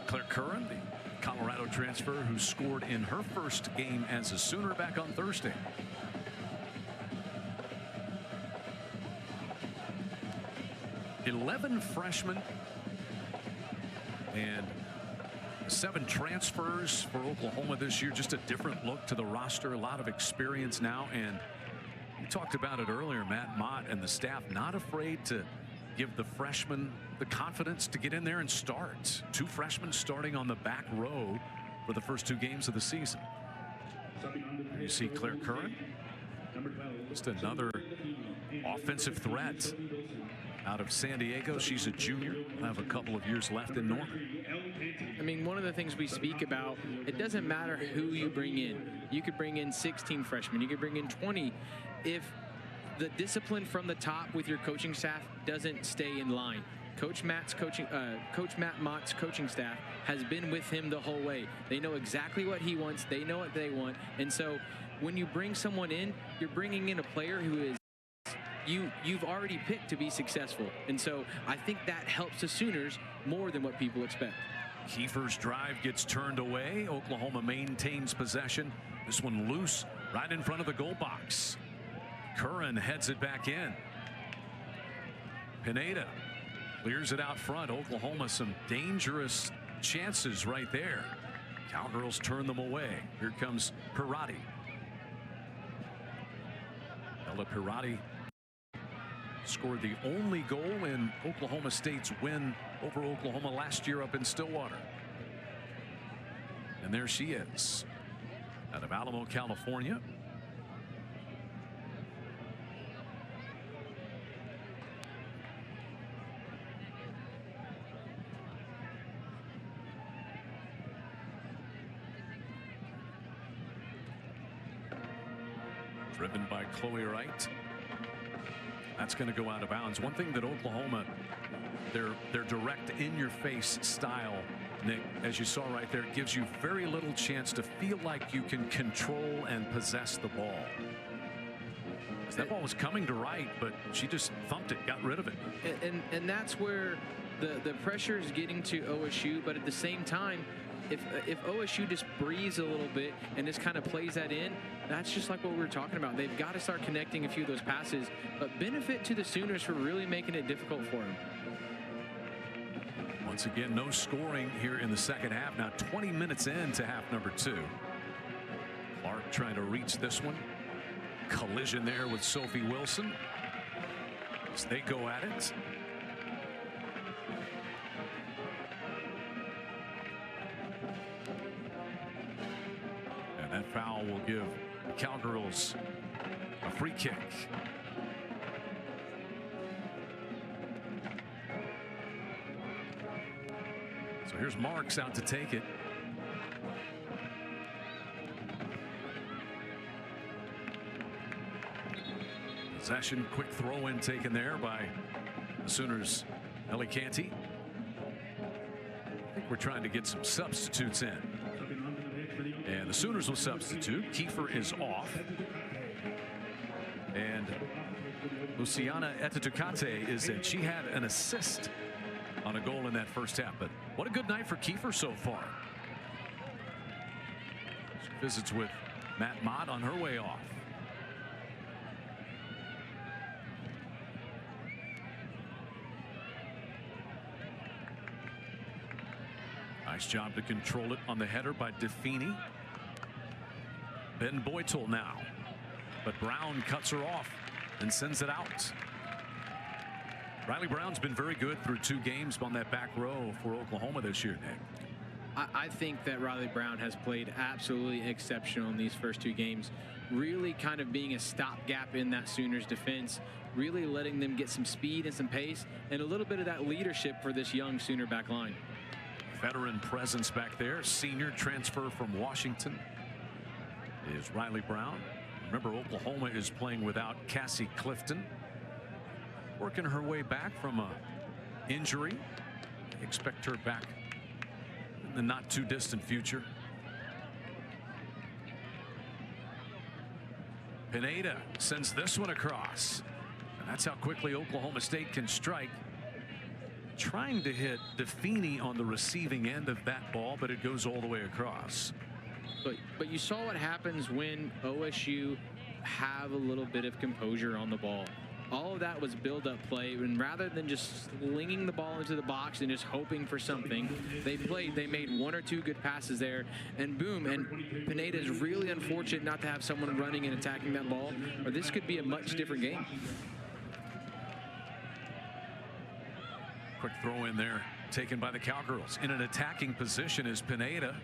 Claire Curran, the Colorado transfer who scored in her first game as a Sooner back on Thursday. $11 freshmen and 7 transfers for Oklahoma this year. Just a different look to the roster. A lot of experience now, and you talked about it earlier, Matt Mott and the staff not afraid to give the freshmen the confidence to get in there and start. 2 freshmen starting on the back row for the first 2 games of the season. You see Claire Curran, just another offensive threat out of San Diego. She's a junior, have a couple of years left in Norman. I mean, one of the things we speak about, it doesn't matter who you bring in. You could bring in 16 freshmen, you could bring in 20. If the discipline from the top with your coaching staff doesn't stay in line. Coach Matt Mott's coaching staff has been with him the whole way. They know exactly what he wants. They know what they want. And so when you bring someone in, you're bringing in a player who is you've already picked to be successful. And so I think that helps the Sooners more than what people expect. Kiefer's drive gets turned away. Oklahoma maintains possession. This one loose right in front of the goal box. Curran heads it back in. Pineda clears it out front. Oklahoma some dangerous chances right there. Cowgirls turn them away. Here comes Pirati. Ella Pirati scored the only goal in Oklahoma State's win over Oklahoma last year up in Stillwater. And there she is out of Alamo, California. Driven by Chloe Wright. That's going to go out of bounds. One thing that Oklahoma, their direct in-your-face style, Nick, as you saw right there, gives you very little chance to feel like you can control and possess the ball. That ball was coming to right, but she just thumped it, got rid of it. And that's where the pressure is getting to OSU, but at the same time, if OSU just breathes a little bit and just kind of plays that in, that's just like what we were talking about. They've got to start connecting a few of those passes, but benefit to the Sooners for really making it difficult for them. Once again, no scoring here in the second half. Now 20 minutes into half number 2. Clark trying to reach this one. Collision there with Sophie Wilson as they go at it. And that foul will give the Cowgirls a free kick. So here's Marks out to take it. Possession, quick throw in taken there by the Sooners. Ellie Canty. I think we're trying to get some substitutes in. And the Sooners will substitute. Kiefer is off. And Luciana Etatukate is in. She had an assist on a goal in that first half. But what a good night for Kiefer so far. She visits with Matt Mott on her way off. Nice job to control it on the header by DeFini. Ben Boytel now, but Brown cuts her off and sends it out. Riley Brown's been very good through 2 games on that back row for Oklahoma this year, Nick. I think that Riley Brown has played absolutely exceptional in these first 2 games, really kind of being a stopgap in that Sooners defense, really letting them get some speed and some pace and a little bit of that leadership for this young Sooner back line. Veteran presence back there. Senior transfer from Washington is Riley Brown. Remember, Oklahoma is playing without Cassie Clifton, working her way back from a injury. Expect her back in the not too distant future. Pineda sends this one across, and that's how quickly Oklahoma State can strike. Trying to hit DeFini on the receiving end of that ball, but it goes all the way across. But you saw what happens when OSU have a little bit of composure on the ball. All of that was build-up play, and rather than just slinging the ball into the box and just hoping for something, they made 1 or 2 good passes there, and boom. And Pineda is really unfortunate not to have someone running and attacking that ball, or this could be a much different game. Quick throw in there taken by the Cowgirls. In an attacking position is Pineda.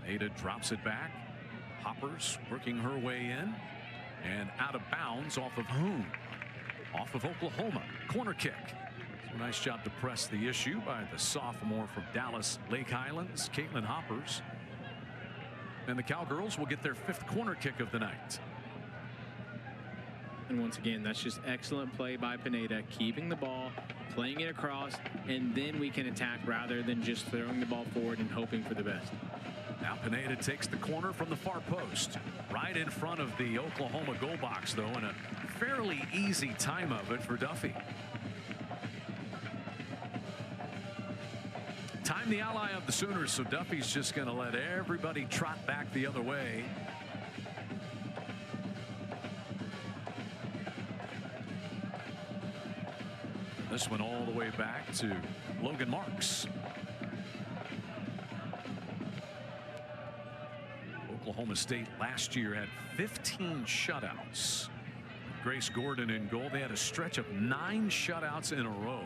Pineda drops it back. Hoppers working her way in and out of bounds off of whom? Off of Oklahoma. Corner kick. So nice job to press the issue by the sophomore from Dallas Lake Highlands, Caitlin Hoppers. And the Cowgirls will get their 5th corner kick of the night. And once again, that's just excellent play by Pineda, keeping the ball, playing it across, and then we can attack rather than just throwing the ball forward and hoping for the best. Now Pineda takes the corner from the far post, right in front of the Oklahoma goal box, though, and a fairly easy time of it for Duffy. Time the ally of the Sooners, so Duffy's just going to let everybody trot back the other way. This one all the way back to Logan Marks. Oklahoma State last year had 15 shutouts. Grace Gordon in goal. They had a stretch of 9 shutouts in a row.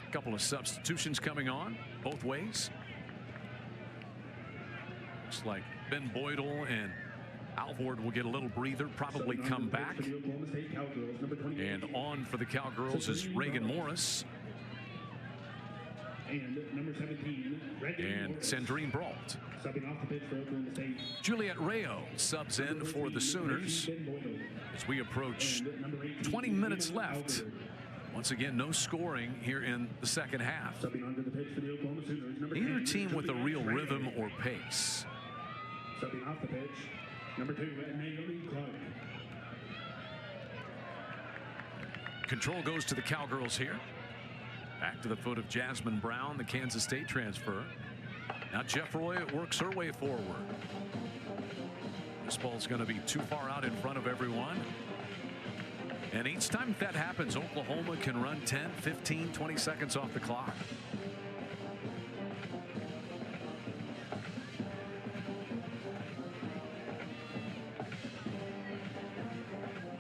A couple of substitutions coming on both ways. Looks like Ben Boydell and Alvord will get a little breather, probably come back. And on for the Cowgirls is Reagan Morris. And number 17, And Sandrine Brault. subbing off the pitch for Oklahoma State. Juliet Rayo subs in for the Sooners as we approach 20 minutes left. Once again, no scoring here in the second half. Subbing onto the pitch for the Oklahoma Sooners. Number Neither 10, team with a Juliet real Rayo. rhythm or pace. Subbing off the pitch, number 2, Naomi Clark. Control goes to the Cowgirls here. Back to the foot of Jasmine Brown, the Kansas State transfer. Now Jeff Roy works her way forward. This ball's going to be too far out in front of everyone. And each time that happens, Oklahoma can run 10, 15, 20 seconds off the clock.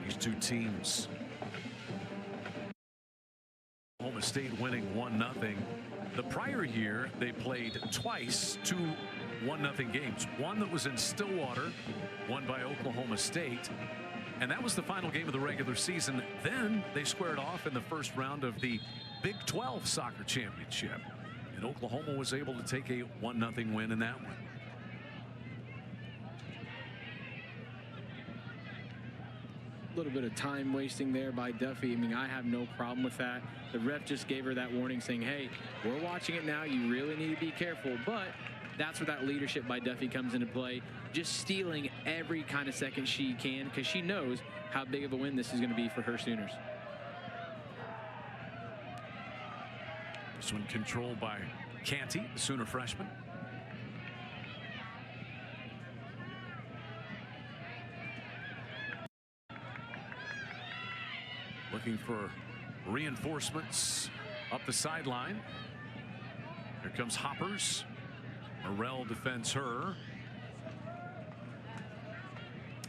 These two teams, Oklahoma State winning 1-0. The prior year, they played twice, 2 1-0 games. One that was in Stillwater, won by Oklahoma State. And that was the final game of the regular season. Then they squared off in the first round of the Big 12 Soccer Championship. And Oklahoma was able to take a 1-0 win in that one. A little bit of time wasting there by Duffy. I mean, I have no problem with that. The ref just gave her that warning saying, hey, we're watching it now. You really need to be careful. But that's where that leadership by Duffy comes into play. Just stealing every kind of second she can because she knows how big of a win this is going to be for her Sooners. This one controlled by Canty, the Sooner freshman. Looking for reinforcements up the sideline. Here comes Hoppers. Morrell defends her.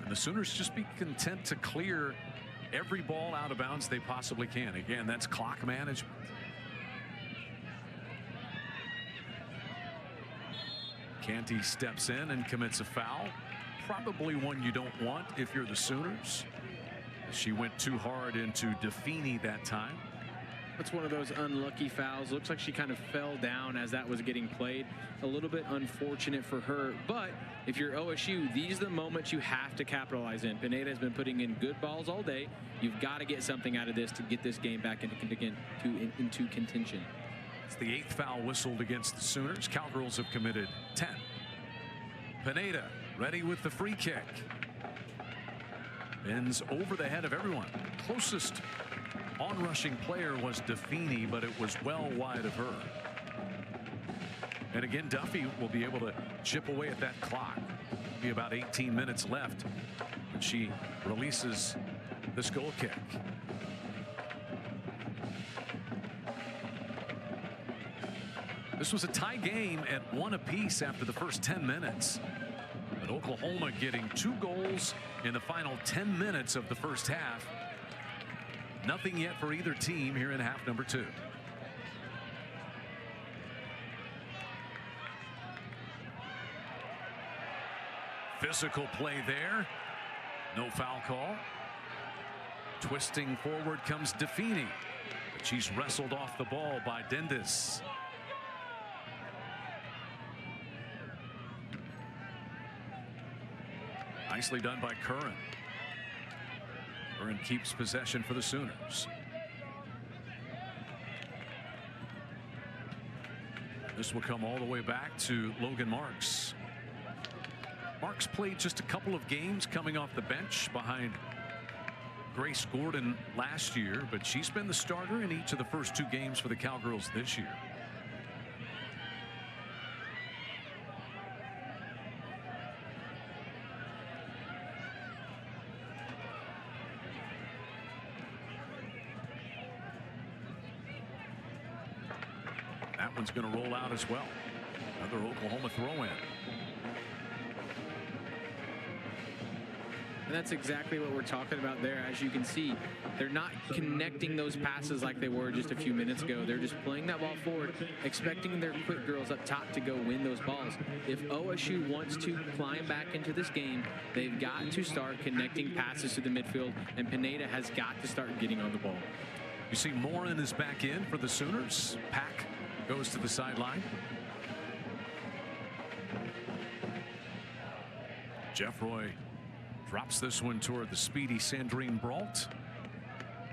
And the Sooners just be content to clear every ball out of bounds they possibly can. Again, that's clock management. Canty steps in and commits a foul. Probably one you don't want if you're the Sooners. She went too hard into Defini that time. It's one of those unlucky fouls. Looks like she kind of fell down as that was getting played. A little bit unfortunate for her. But if you're OSU, these are the moments you have to capitalize in. Pineda has been putting in good balls all day. You've got to get something out of this to get this game back into contention. It's the 8th foul whistled against the Sooners. Cowgirls have committed 10. Pineda ready with the free kick. Bends over the head of everyone. Closest on-rushing player was Defini, but it was well wide of her. And again, Duffy will be able to chip away at that clock. Be about 18 minutes left when she releases this goal kick. This was a tie game at 1 apiece after the first 10 minutes. But Oklahoma getting 2 goals in the final 10 minutes of the first half. Nothing yet for either team here in half number 2. Physical play there. No foul call. Twisting forward comes Defini. But she's wrestled off the ball by Dendis. Nicely done by Curran. Curran keeps possession for the Sooners. This will come all the way back to Logan Marks. Marks played just a couple of games coming off the bench behind Grace Gordon last year, but she's been the starter in each of the first 2 games for the Cowgirls this year. That one's going to roll out as well. Another Oklahoma throw-in. And that's exactly what we're talking about there. As you can see, they're not connecting those passes like they were just a few minutes ago. They're just playing that ball forward, expecting their quick girls up top to go win those balls. If OSU wants to climb back into this game, they've got to start connecting passes to the midfield, and Pineda has got to start getting on the ball. You see Morin is back in for the Sooners. Pack goes to the sideline. Jeffroy drops this one toward the speedy Sandrine Brault,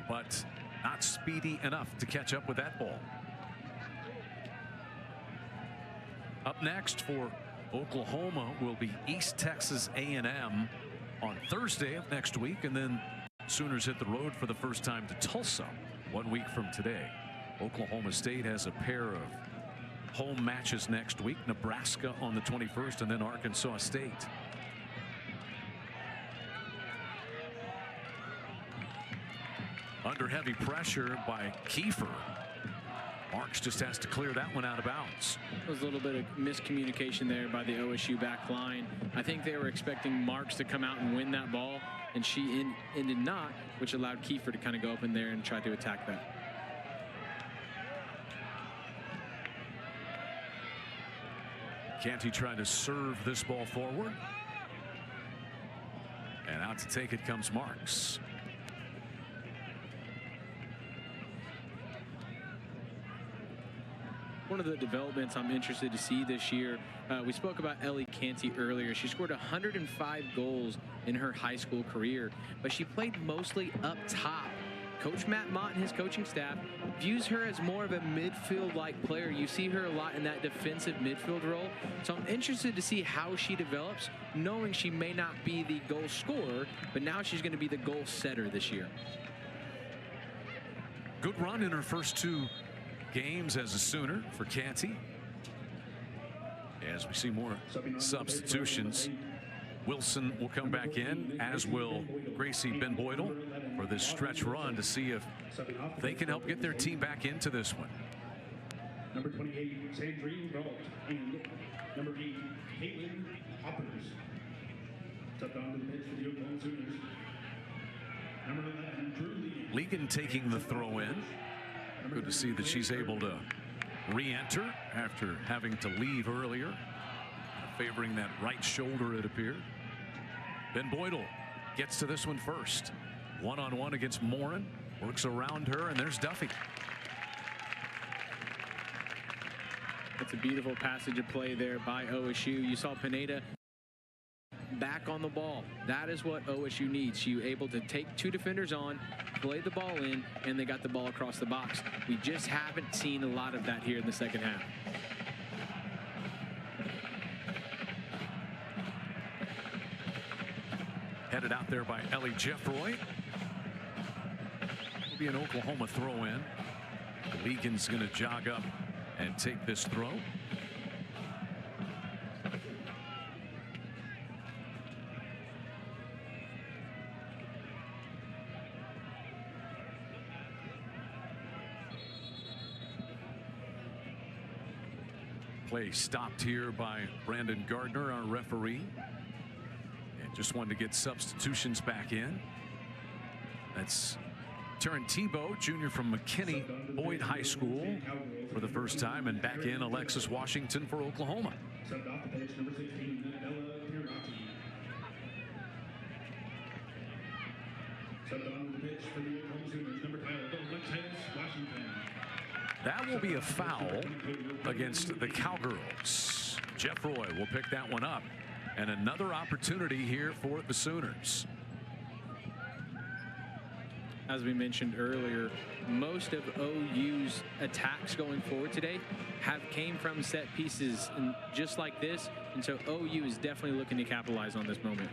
but not speedy enough to catch up with that ball. Up next for Oklahoma will be East Texas A&M on Thursday of next week, and then Sooners hit the road for the first time to Tulsa 1 week from today. Oklahoma State has a pair of home matches next week, Nebraska on the 21st and then Arkansas State. Under heavy pressure by Kiefer. Marks just has to clear that one out of bounds. There was a little bit of miscommunication there by the OSU back line. I think they were expecting Marks to come out and win that ball, and she did not, which allowed Kiefer to kind of go up in there and try to attack that. Canty trying to serve this ball forward. And out to take it comes Marks. One of the developments I'm interested to see this year, we spoke about Ellie Canty earlier. She scored 105 goals in her high school career, but she played mostly up top. Coach Matt Mott and his coaching staff views her as more of a midfield-like player. You see her a lot in that defensive midfield role. So I'm interested to see how she develops, knowing she may not be the goal scorer, but now she's going to be the goal setter this year. Good run in her first 2 games as a Sooner for Canty. As we see more substitutions, Wilson will come back in, as will Gracie Ben-Boydle for this stretch run to see if they can help get their team back into this one. Number 28, Sandrine Brault, and number 8, Caitlin Hoppers. Stepped onto the pitch for the Oklahoma Sooners. Number 11, Drew Legan taking the throw in. Good to see that she's able to re-enter after having to leave earlier, favoring that right shoulder, it appeared. Ben-Boydle gets to this one first. One-on-one against Morin, works around her, and there's Duffy. It's a beautiful passage of play there by OSU. You saw Pineda back on the ball. That is what OSU needs. She was able to take 2 defenders on, play the ball in, and they got the ball across the box. We just haven't seen a lot of that here in the second half. Headed out there by Ellie Jeffroy. Will be an Oklahoma throw in. Legan's going to jog up and take this throw. Play stopped here by Brandon Gardner, our referee. And just wanted to get substitutions back in. That's Taryn Tebow, junior from McKinney Boyd High School for the first time, and back in Alexis Washington for Oklahoma. Subbed off the pitch, number 16, Bella Pirati. Subbed on the pitch for the Oklahoma Sooners, number 12, Alexis Washington. That will be a foul against the Cowgirls. Jeffroy will pick that one up, and another opportunity here for the Sooners. As we mentioned earlier, most of OU's attacks going forward today came from set pieces, and just like this, and so OU is definitely looking to capitalize on this moment.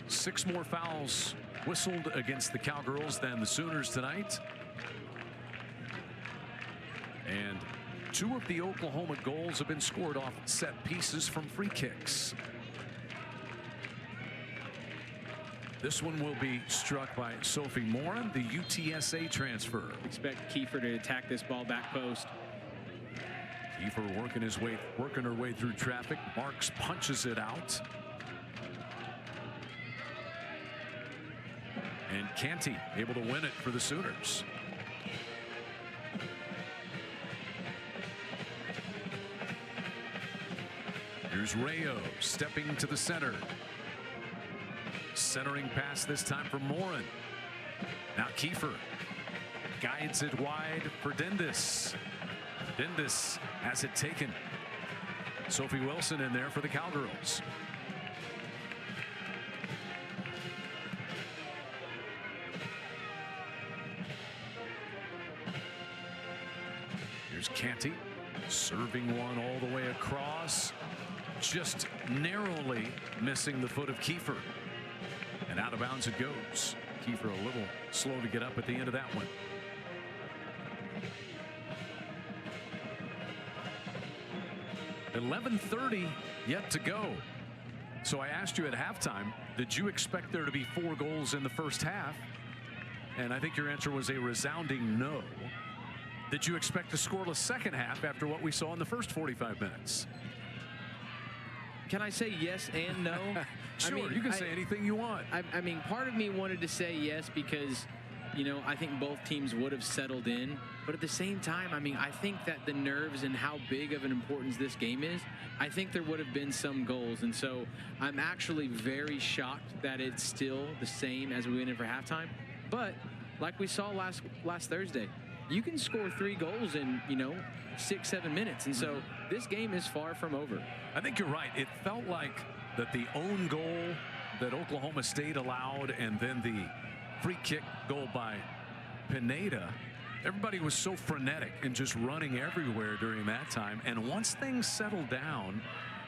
6 more fouls whistled against the Cowgirls than the Sooners tonight. And 2 of the Oklahoma goals have been scored off set pieces from free kicks. This one will be struck by Sophie Morin, the UTSA transfer. Expect Kiefer to attack this ball back post. Kiefer working her way through traffic. Marks punches it out. And Canty able to win it for the Sooners. Here's Rayo stepping to the center. Centering pass this time for Morin. Now Kiefer guides it wide for Dindis. Dindis has it taken. Sophie Wilson in there for the Cowgirls. Here's Canty serving one all the way across, just narrowly missing the foot of Kiefer, and out of bounds it goes. Kiefer a little slow to get up at the end of that one. .11:30 yet to go. So I asked you at halftime, did you expect there to be 4 goals in the first half? And I think your answer was a resounding no. Did you expect a scoreless second half after what we saw in the first 45 minutes? Can I say yes and no? Sure, you can say anything you want. I mean, part of me wanted to say yes because, you know, I think both teams would have settled in. But at the same time, I mean, I think that the nerves and how big of an importance this game is, I think there would have been some goals. And so I'm actually very shocked that it's still the same as we went in for halftime. But like we saw last Thursday, you can score 3 goals in, you know, 6-7 minutes. And so this game is far from over. I think you're right. It felt like that the own goal that Oklahoma State allowed and then the free kick goal by Pineda, everybody was so frenetic and just running everywhere during that time. And once things settled down,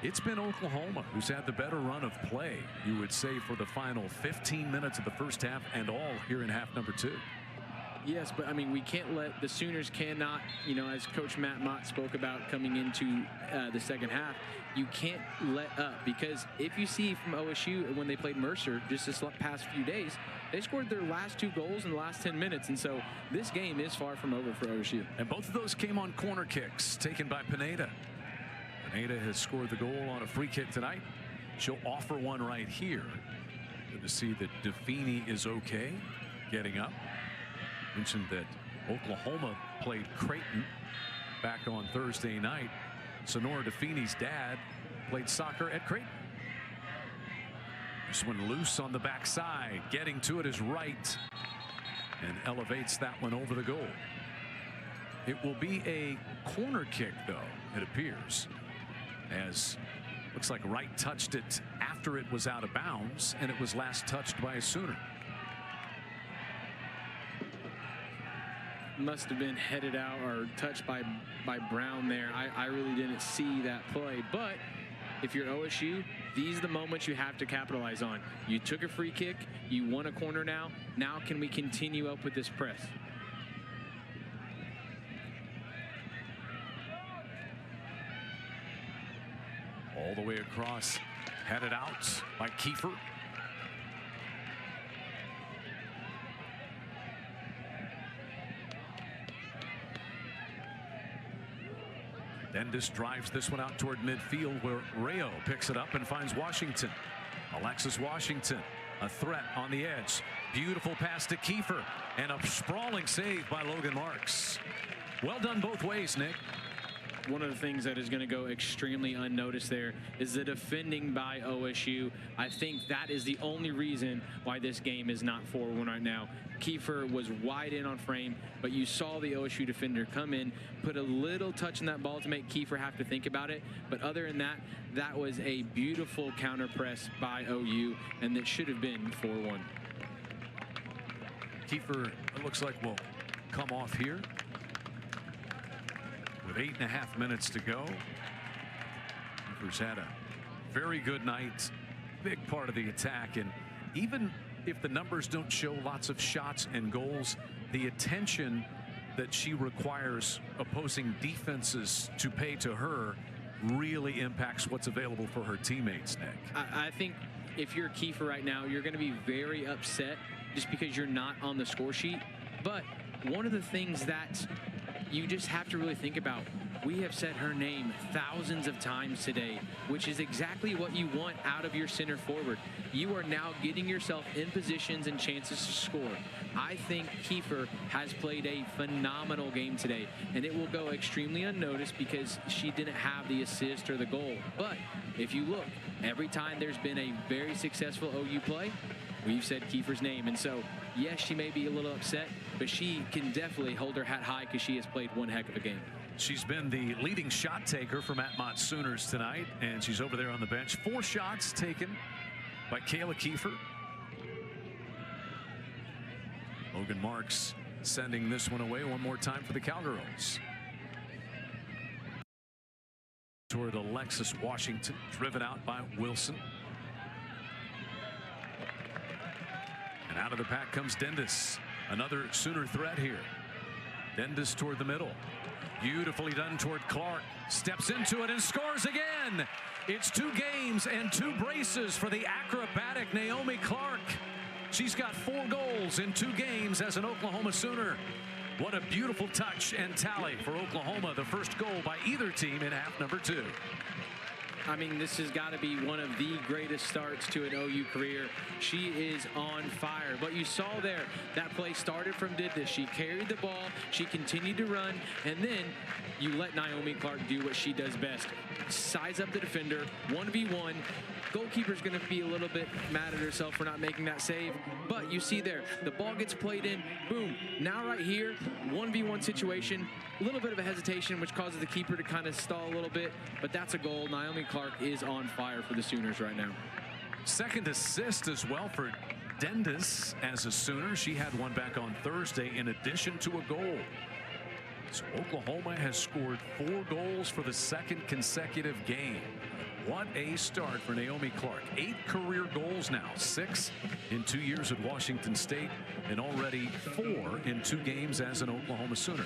it's been Oklahoma who's had the better run of play, you would say, for the final 15 minutes of the first half and all here in half number 2. Yes, but I mean, we can't let the Sooners cannot, you know, as Coach Matt Mott spoke about coming into the second half, you can't let up, because if you see from OSU when they played Mercer just this past few days, they scored their last 2 goals in the last 10 minutes. And so this game is far from over for OSU. And both of those came on corner kicks taken by Pineda. Pineda has scored the goal on a free kick tonight. She'll offer one right here. Good to see that DeFeeney is okay getting up. Mentioned that Oklahoma played Creighton back on Thursday night. Sonora DeFeeney's dad played soccer at Creighton. This one loose on the backside. Getting to it is right and elevates that one over the goal. It will be a corner kick, though, it appears, as looks like Wright touched it after it was out of bounds, and it was last touched by a Sooner. Must have been headed out or touched by Brown there. I really didn't see that play. But if you're OSU, these are the moments you have to capitalize on. You took a free kick. You won a corner now. Now can we continue up with this press? All the way across. Headed out by Kiefer. Dendis drives this one out toward midfield, where Rayo picks it up and finds Washington. Alexis Washington, a threat on the edge. Beautiful pass to Kiefer, and a sprawling save by Logan Marks. Well done both ways, Nick. One of the things that is going to go extremely unnoticed there is the defending by OSU. I think that is the only reason why this game is not 4-1 right now. Kiefer was wide in on frame, but you saw the OSU defender come in, put a little touch in that ball to make Kiefer have to think about it. But other than that, that was a beautiful counter press by OU, and that should have been 4-1. Kiefer, it looks like, will come off here with 8.5 minutes to go. Kiefer's had a very good night, big part of the attack, and even if the numbers don't show lots of shots and goals, the attention that she requires opposing defenses to pay to her really impacts what's available for her teammates, Nick. I think if you're Kiefer right now, you're going to be very upset just because you're not on the score sheet. But one of the things that you just have to really think about, we have said her name thousands of times today, which is exactly what you want out of your center forward. You are now getting yourself in positions and chances to score. I think Kiefer has played a phenomenal game today, and it will go extremely unnoticed because she didn't have the assist or the goal. But if you look, every time there's been a very successful OU play, we've said Kiefer's name. And so, yes, she may be a little upset, but she can definitely hold her hat high because she has played one heck of a game. She's been the leading shot taker for Matt Mott's Sooners tonight, and she's over there on the bench. 4 shots taken by Kayla Kiefer. Logan Marks sending this one away one more time for the Cowgirls. Toward Alexis Washington, driven out by Wilson. And out of the pack comes Dendis. Another Sooner threat here. Dendis toward the middle. Beautifully done toward Clark. Steps into it and scores again. It's 2 games and 2 braces for the acrobatic Naomi Clark. She's got 4 goals in 2 games as an Oklahoma Sooner. What a beautiful touch and tally for Oklahoma. The first goal by either team in half number 2. I mean, this has got to be one of the greatest starts to an OU career. She is on fire. But you saw there, that play started from Dendis. She carried the ball, she continued to run, and then you let Naomi Clark do what she does best. Size up the defender, 1v1. Goalkeeper's going to be a little bit mad at herself for not making that save. But you see there, the ball gets played in, boom. Now right here, 1v1 situation. A little bit of a hesitation, which causes the keeper to kind of stall a little bit. But that's a goal. Naomi Clark is on fire for the Sooners right now. Second assist as well for Dendis as a Sooner. She had one back on Thursday in addition to a goal. So Oklahoma has scored 4 goals for the 2nd consecutive game. What a start for Naomi Clark. 8 career goals now, 6 in 2 years at Washington State, and already 4 in 2 games as an Oklahoma Sooner.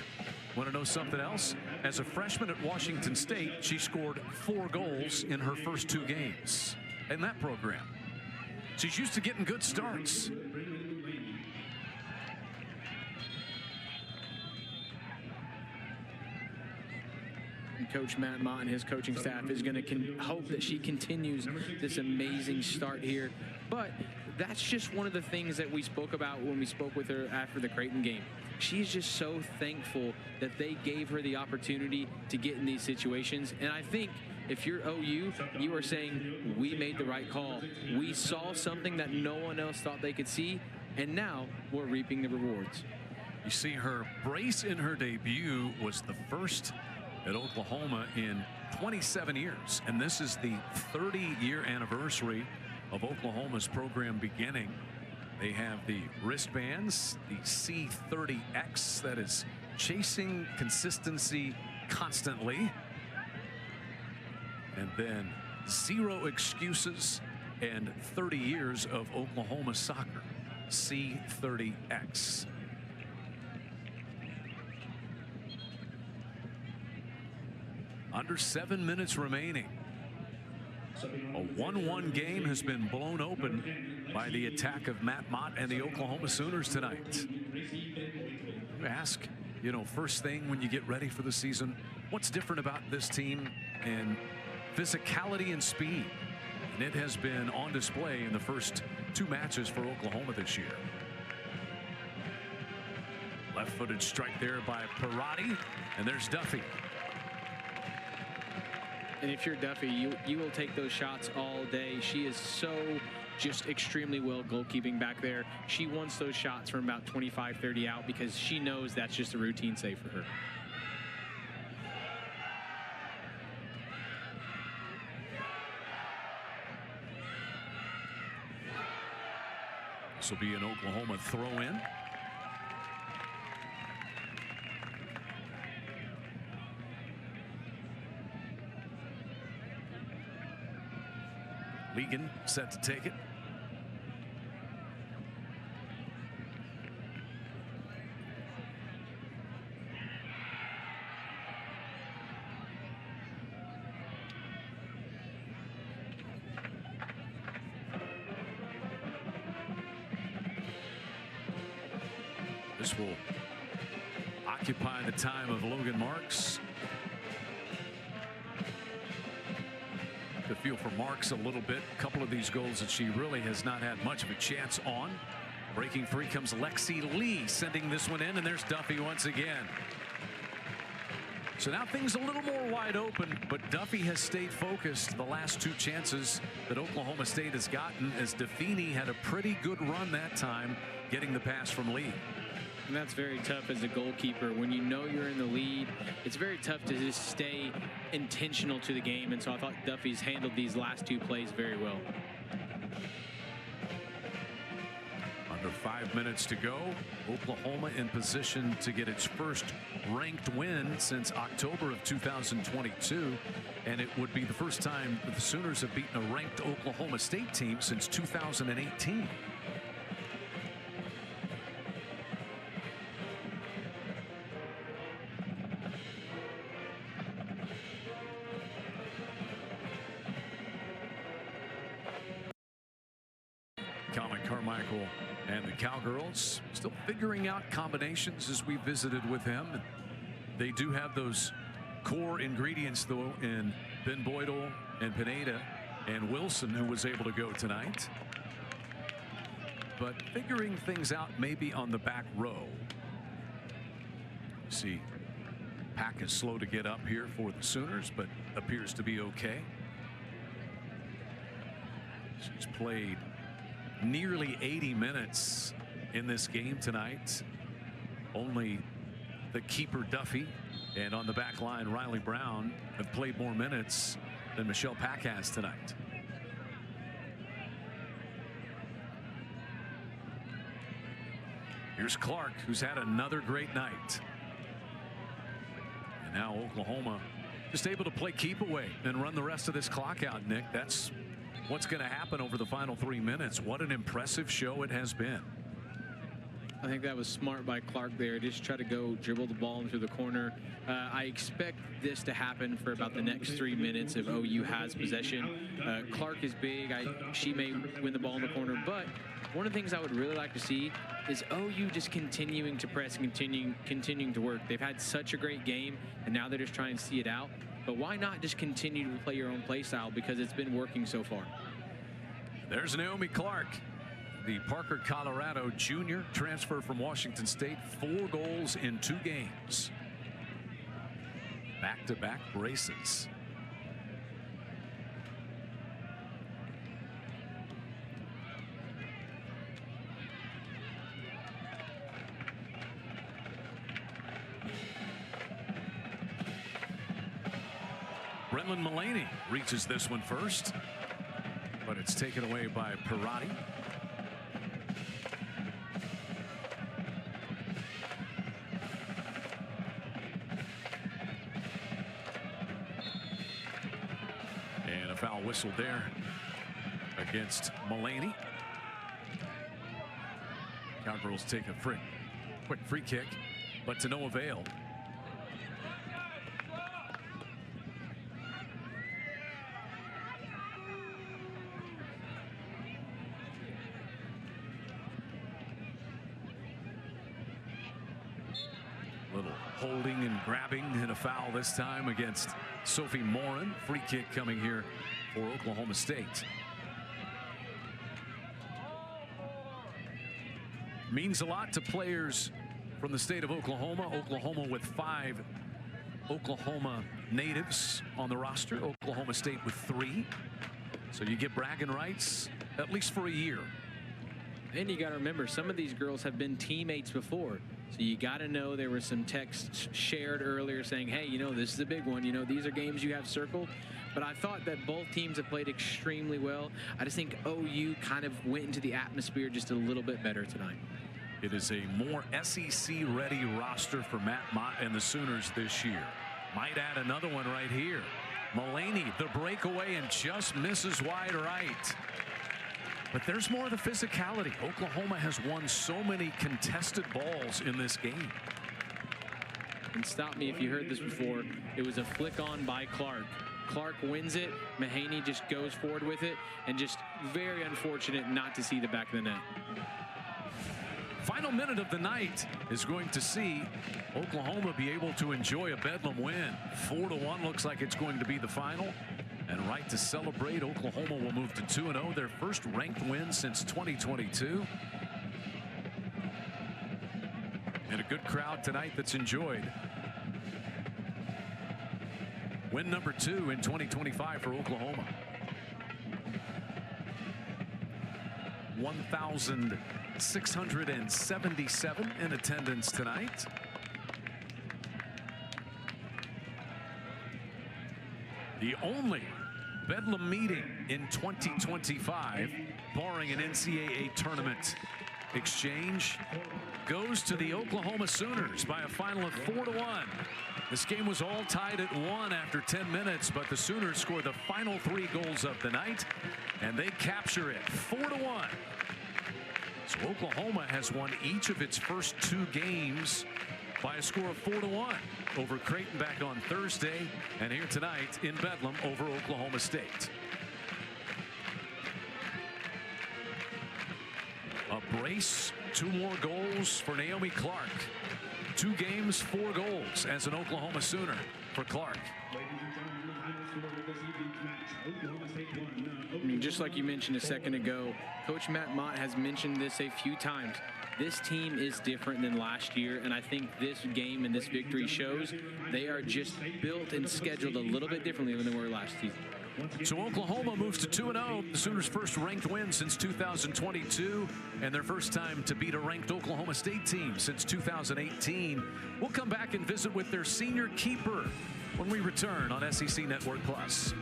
Want to know something else? As a freshman at Washington State, she scored 4 goals in her first 2 games in that program. She's used to getting good starts. And Coach Matt Mott and his coaching staff is going to hope that she continues this amazing start here. But that's just one of the things that we spoke about when we spoke with her after the Creighton game. She's just so thankful that they gave her the opportunity to get in these situations. And I think if you're OU, you are saying, we made the right call. We saw something that no one else thought they could see, and now we're reaping the rewards. You see, her brace in her debut was the first at Oklahoma in 27 years, and this is the 30-year anniversary of Oklahoma's program beginning. They have the wristbands, the C30X, that is chasing consistency constantly, and then 0 excuses and 30 years of Oklahoma soccer, C30X. Under 7 minutes remaining. A 1-1 game has been blown open by the attack of Matt Mott and the Oklahoma Sooners tonight. You ask, you know, first thing when you get ready for the season, what's different about this team? And physicality and speed. And it has been on display in the first 2 matches for Oklahoma this year. Left-footed strike there by Parati, and there's Duffy. And if you're Duffy, you will take those shots all day. She is so just extremely well goalkeeping back there. She wants those shots from about 25, 30 out because she knows that's just a routine save for her. This will be an Oklahoma throw-in. Legan set to take it. This will occupy the time of Logan Marks. To feel for Marks a little bit. A couple of these goals that she really has not had much of a chance on. Breaking free comes Lexi Lee, sending this one in, and there's Duffy once again. So now things a little more wide open, but Duffy has stayed focused the last 2 chances that Oklahoma State has gotten, as Defini had a pretty good run that time getting the pass from Lee. And that's very tough as a goalkeeper. When you know you're in the lead, it's very tough to just stay intentional to the game. And so I thought Duffy's handled these last 2 plays very well. Under 5 minutes to go. Oklahoma in position to get its first ranked win since October of 2022. And it would be the first time that the Sooners have beaten a ranked Oklahoma State team since 2018. Carmichael and the Cowgirls still figuring out combinations as we visited with him. They do have those core ingredients, though, in Ben Boydell and Pineda and Wilson, who was able to go tonight. But figuring things out maybe on the back row. See, Pack is slow to get up here for the Sooners, but appears to be okay. She's played nearly 80 minutes in this game tonight. Only the keeper Duffy and on the back line Riley Brown have played more minutes than Michelle Pack has tonight. Here's Clark, who's had another great night. And now Oklahoma just able to play keep away and run the rest of this clock out, Nick. That's what's going to happen over the final 3 minutes. What an impressive show it has been. I think that was smart by Clark there. Just try to go dribble the ball into the corner. I expect this to happen for about the next 3 minutes if OU has possession. Clark is big. She may win the ball in the corner, but one of the things I would really like to see is OU just continuing to press and continuing to work. They've had such a great game, and now they're just trying to see it out. But why not just continue to play your own play style, because it's been working so far. There's Naomi Clark, the Parker, Colorado junior transfer from Washington State. 4 goals in 2 games. Back-to-back braces. Brenlin Mullaney reaches this one first, but it's taken away by Pirati. And a foul whistle there against Mullaney. Cowgirls take a quick free kick, but to no avail. Little holding and grabbing and a foul this time against Sophie Morin. Free kick coming here for Oklahoma State. Means a lot to players from the state of Oklahoma. Oklahoma with 5 Oklahoma natives on the roster. Oklahoma State with 3. So you get bragging rights at least for a year. And you got to remember, some of these girls have been teammates before. So you got to know there were some texts shared earlier saying, hey, you know, this is a big one. You know, these are games you have circled. But I thought that both teams have played extremely well. I just think OU kind of went into the atmosphere just a little bit better tonight. It is a more SEC-ready roster for Matt Mott and the Sooners this year. Might add another one right here. Mullaney, the breakaway, and just misses wide right. But there's more of the physicality. Oklahoma has won so many contested balls in this game. And stop me if you heard this before. It was a flick on by Clark. Clark wins it. Mahaney just goes forward with it. And just very unfortunate not to see the back of the net. Final minute of the night is going to see Oklahoma be able to enjoy a Bedlam win. 4-1 looks like it's going to be the final. And right to celebrate, Oklahoma will move to 2-0, their first ranked win since 2022. And a good crowd tonight that's enjoyed. Win number 2 in 2025 for Oklahoma. 1,677 in attendance tonight. The only Bedlam meeting in 2025, barring an NCAA tournament exchange, goes to the Oklahoma Sooners by a final of 4-1. This game was all tied at 1 after 10 minutes, but the Sooners score the final 3 goals of the night, and they capture it 4-1. So Oklahoma has won each of its first 2 games by a score of 4-1 over Creighton back on Thursday, and here tonight in Bedlam over Oklahoma State. A brace, 2 more goals for Naomi Clark. 2 games, 4 goals as an Oklahoma Sooner for Clark. I mean, just like you mentioned a second ago, Coach Matt Mott has mentioned this a few times. This team is different than last year, and I think this game and this victory shows they are just built and scheduled a little bit differently than they were last season. So Oklahoma moves to 2-0, the Sooners' first ranked win since 2022, and their first time to beat a ranked Oklahoma State team since 2018. We'll come back and visit with their senior keeper when we return on SEC Network Plus.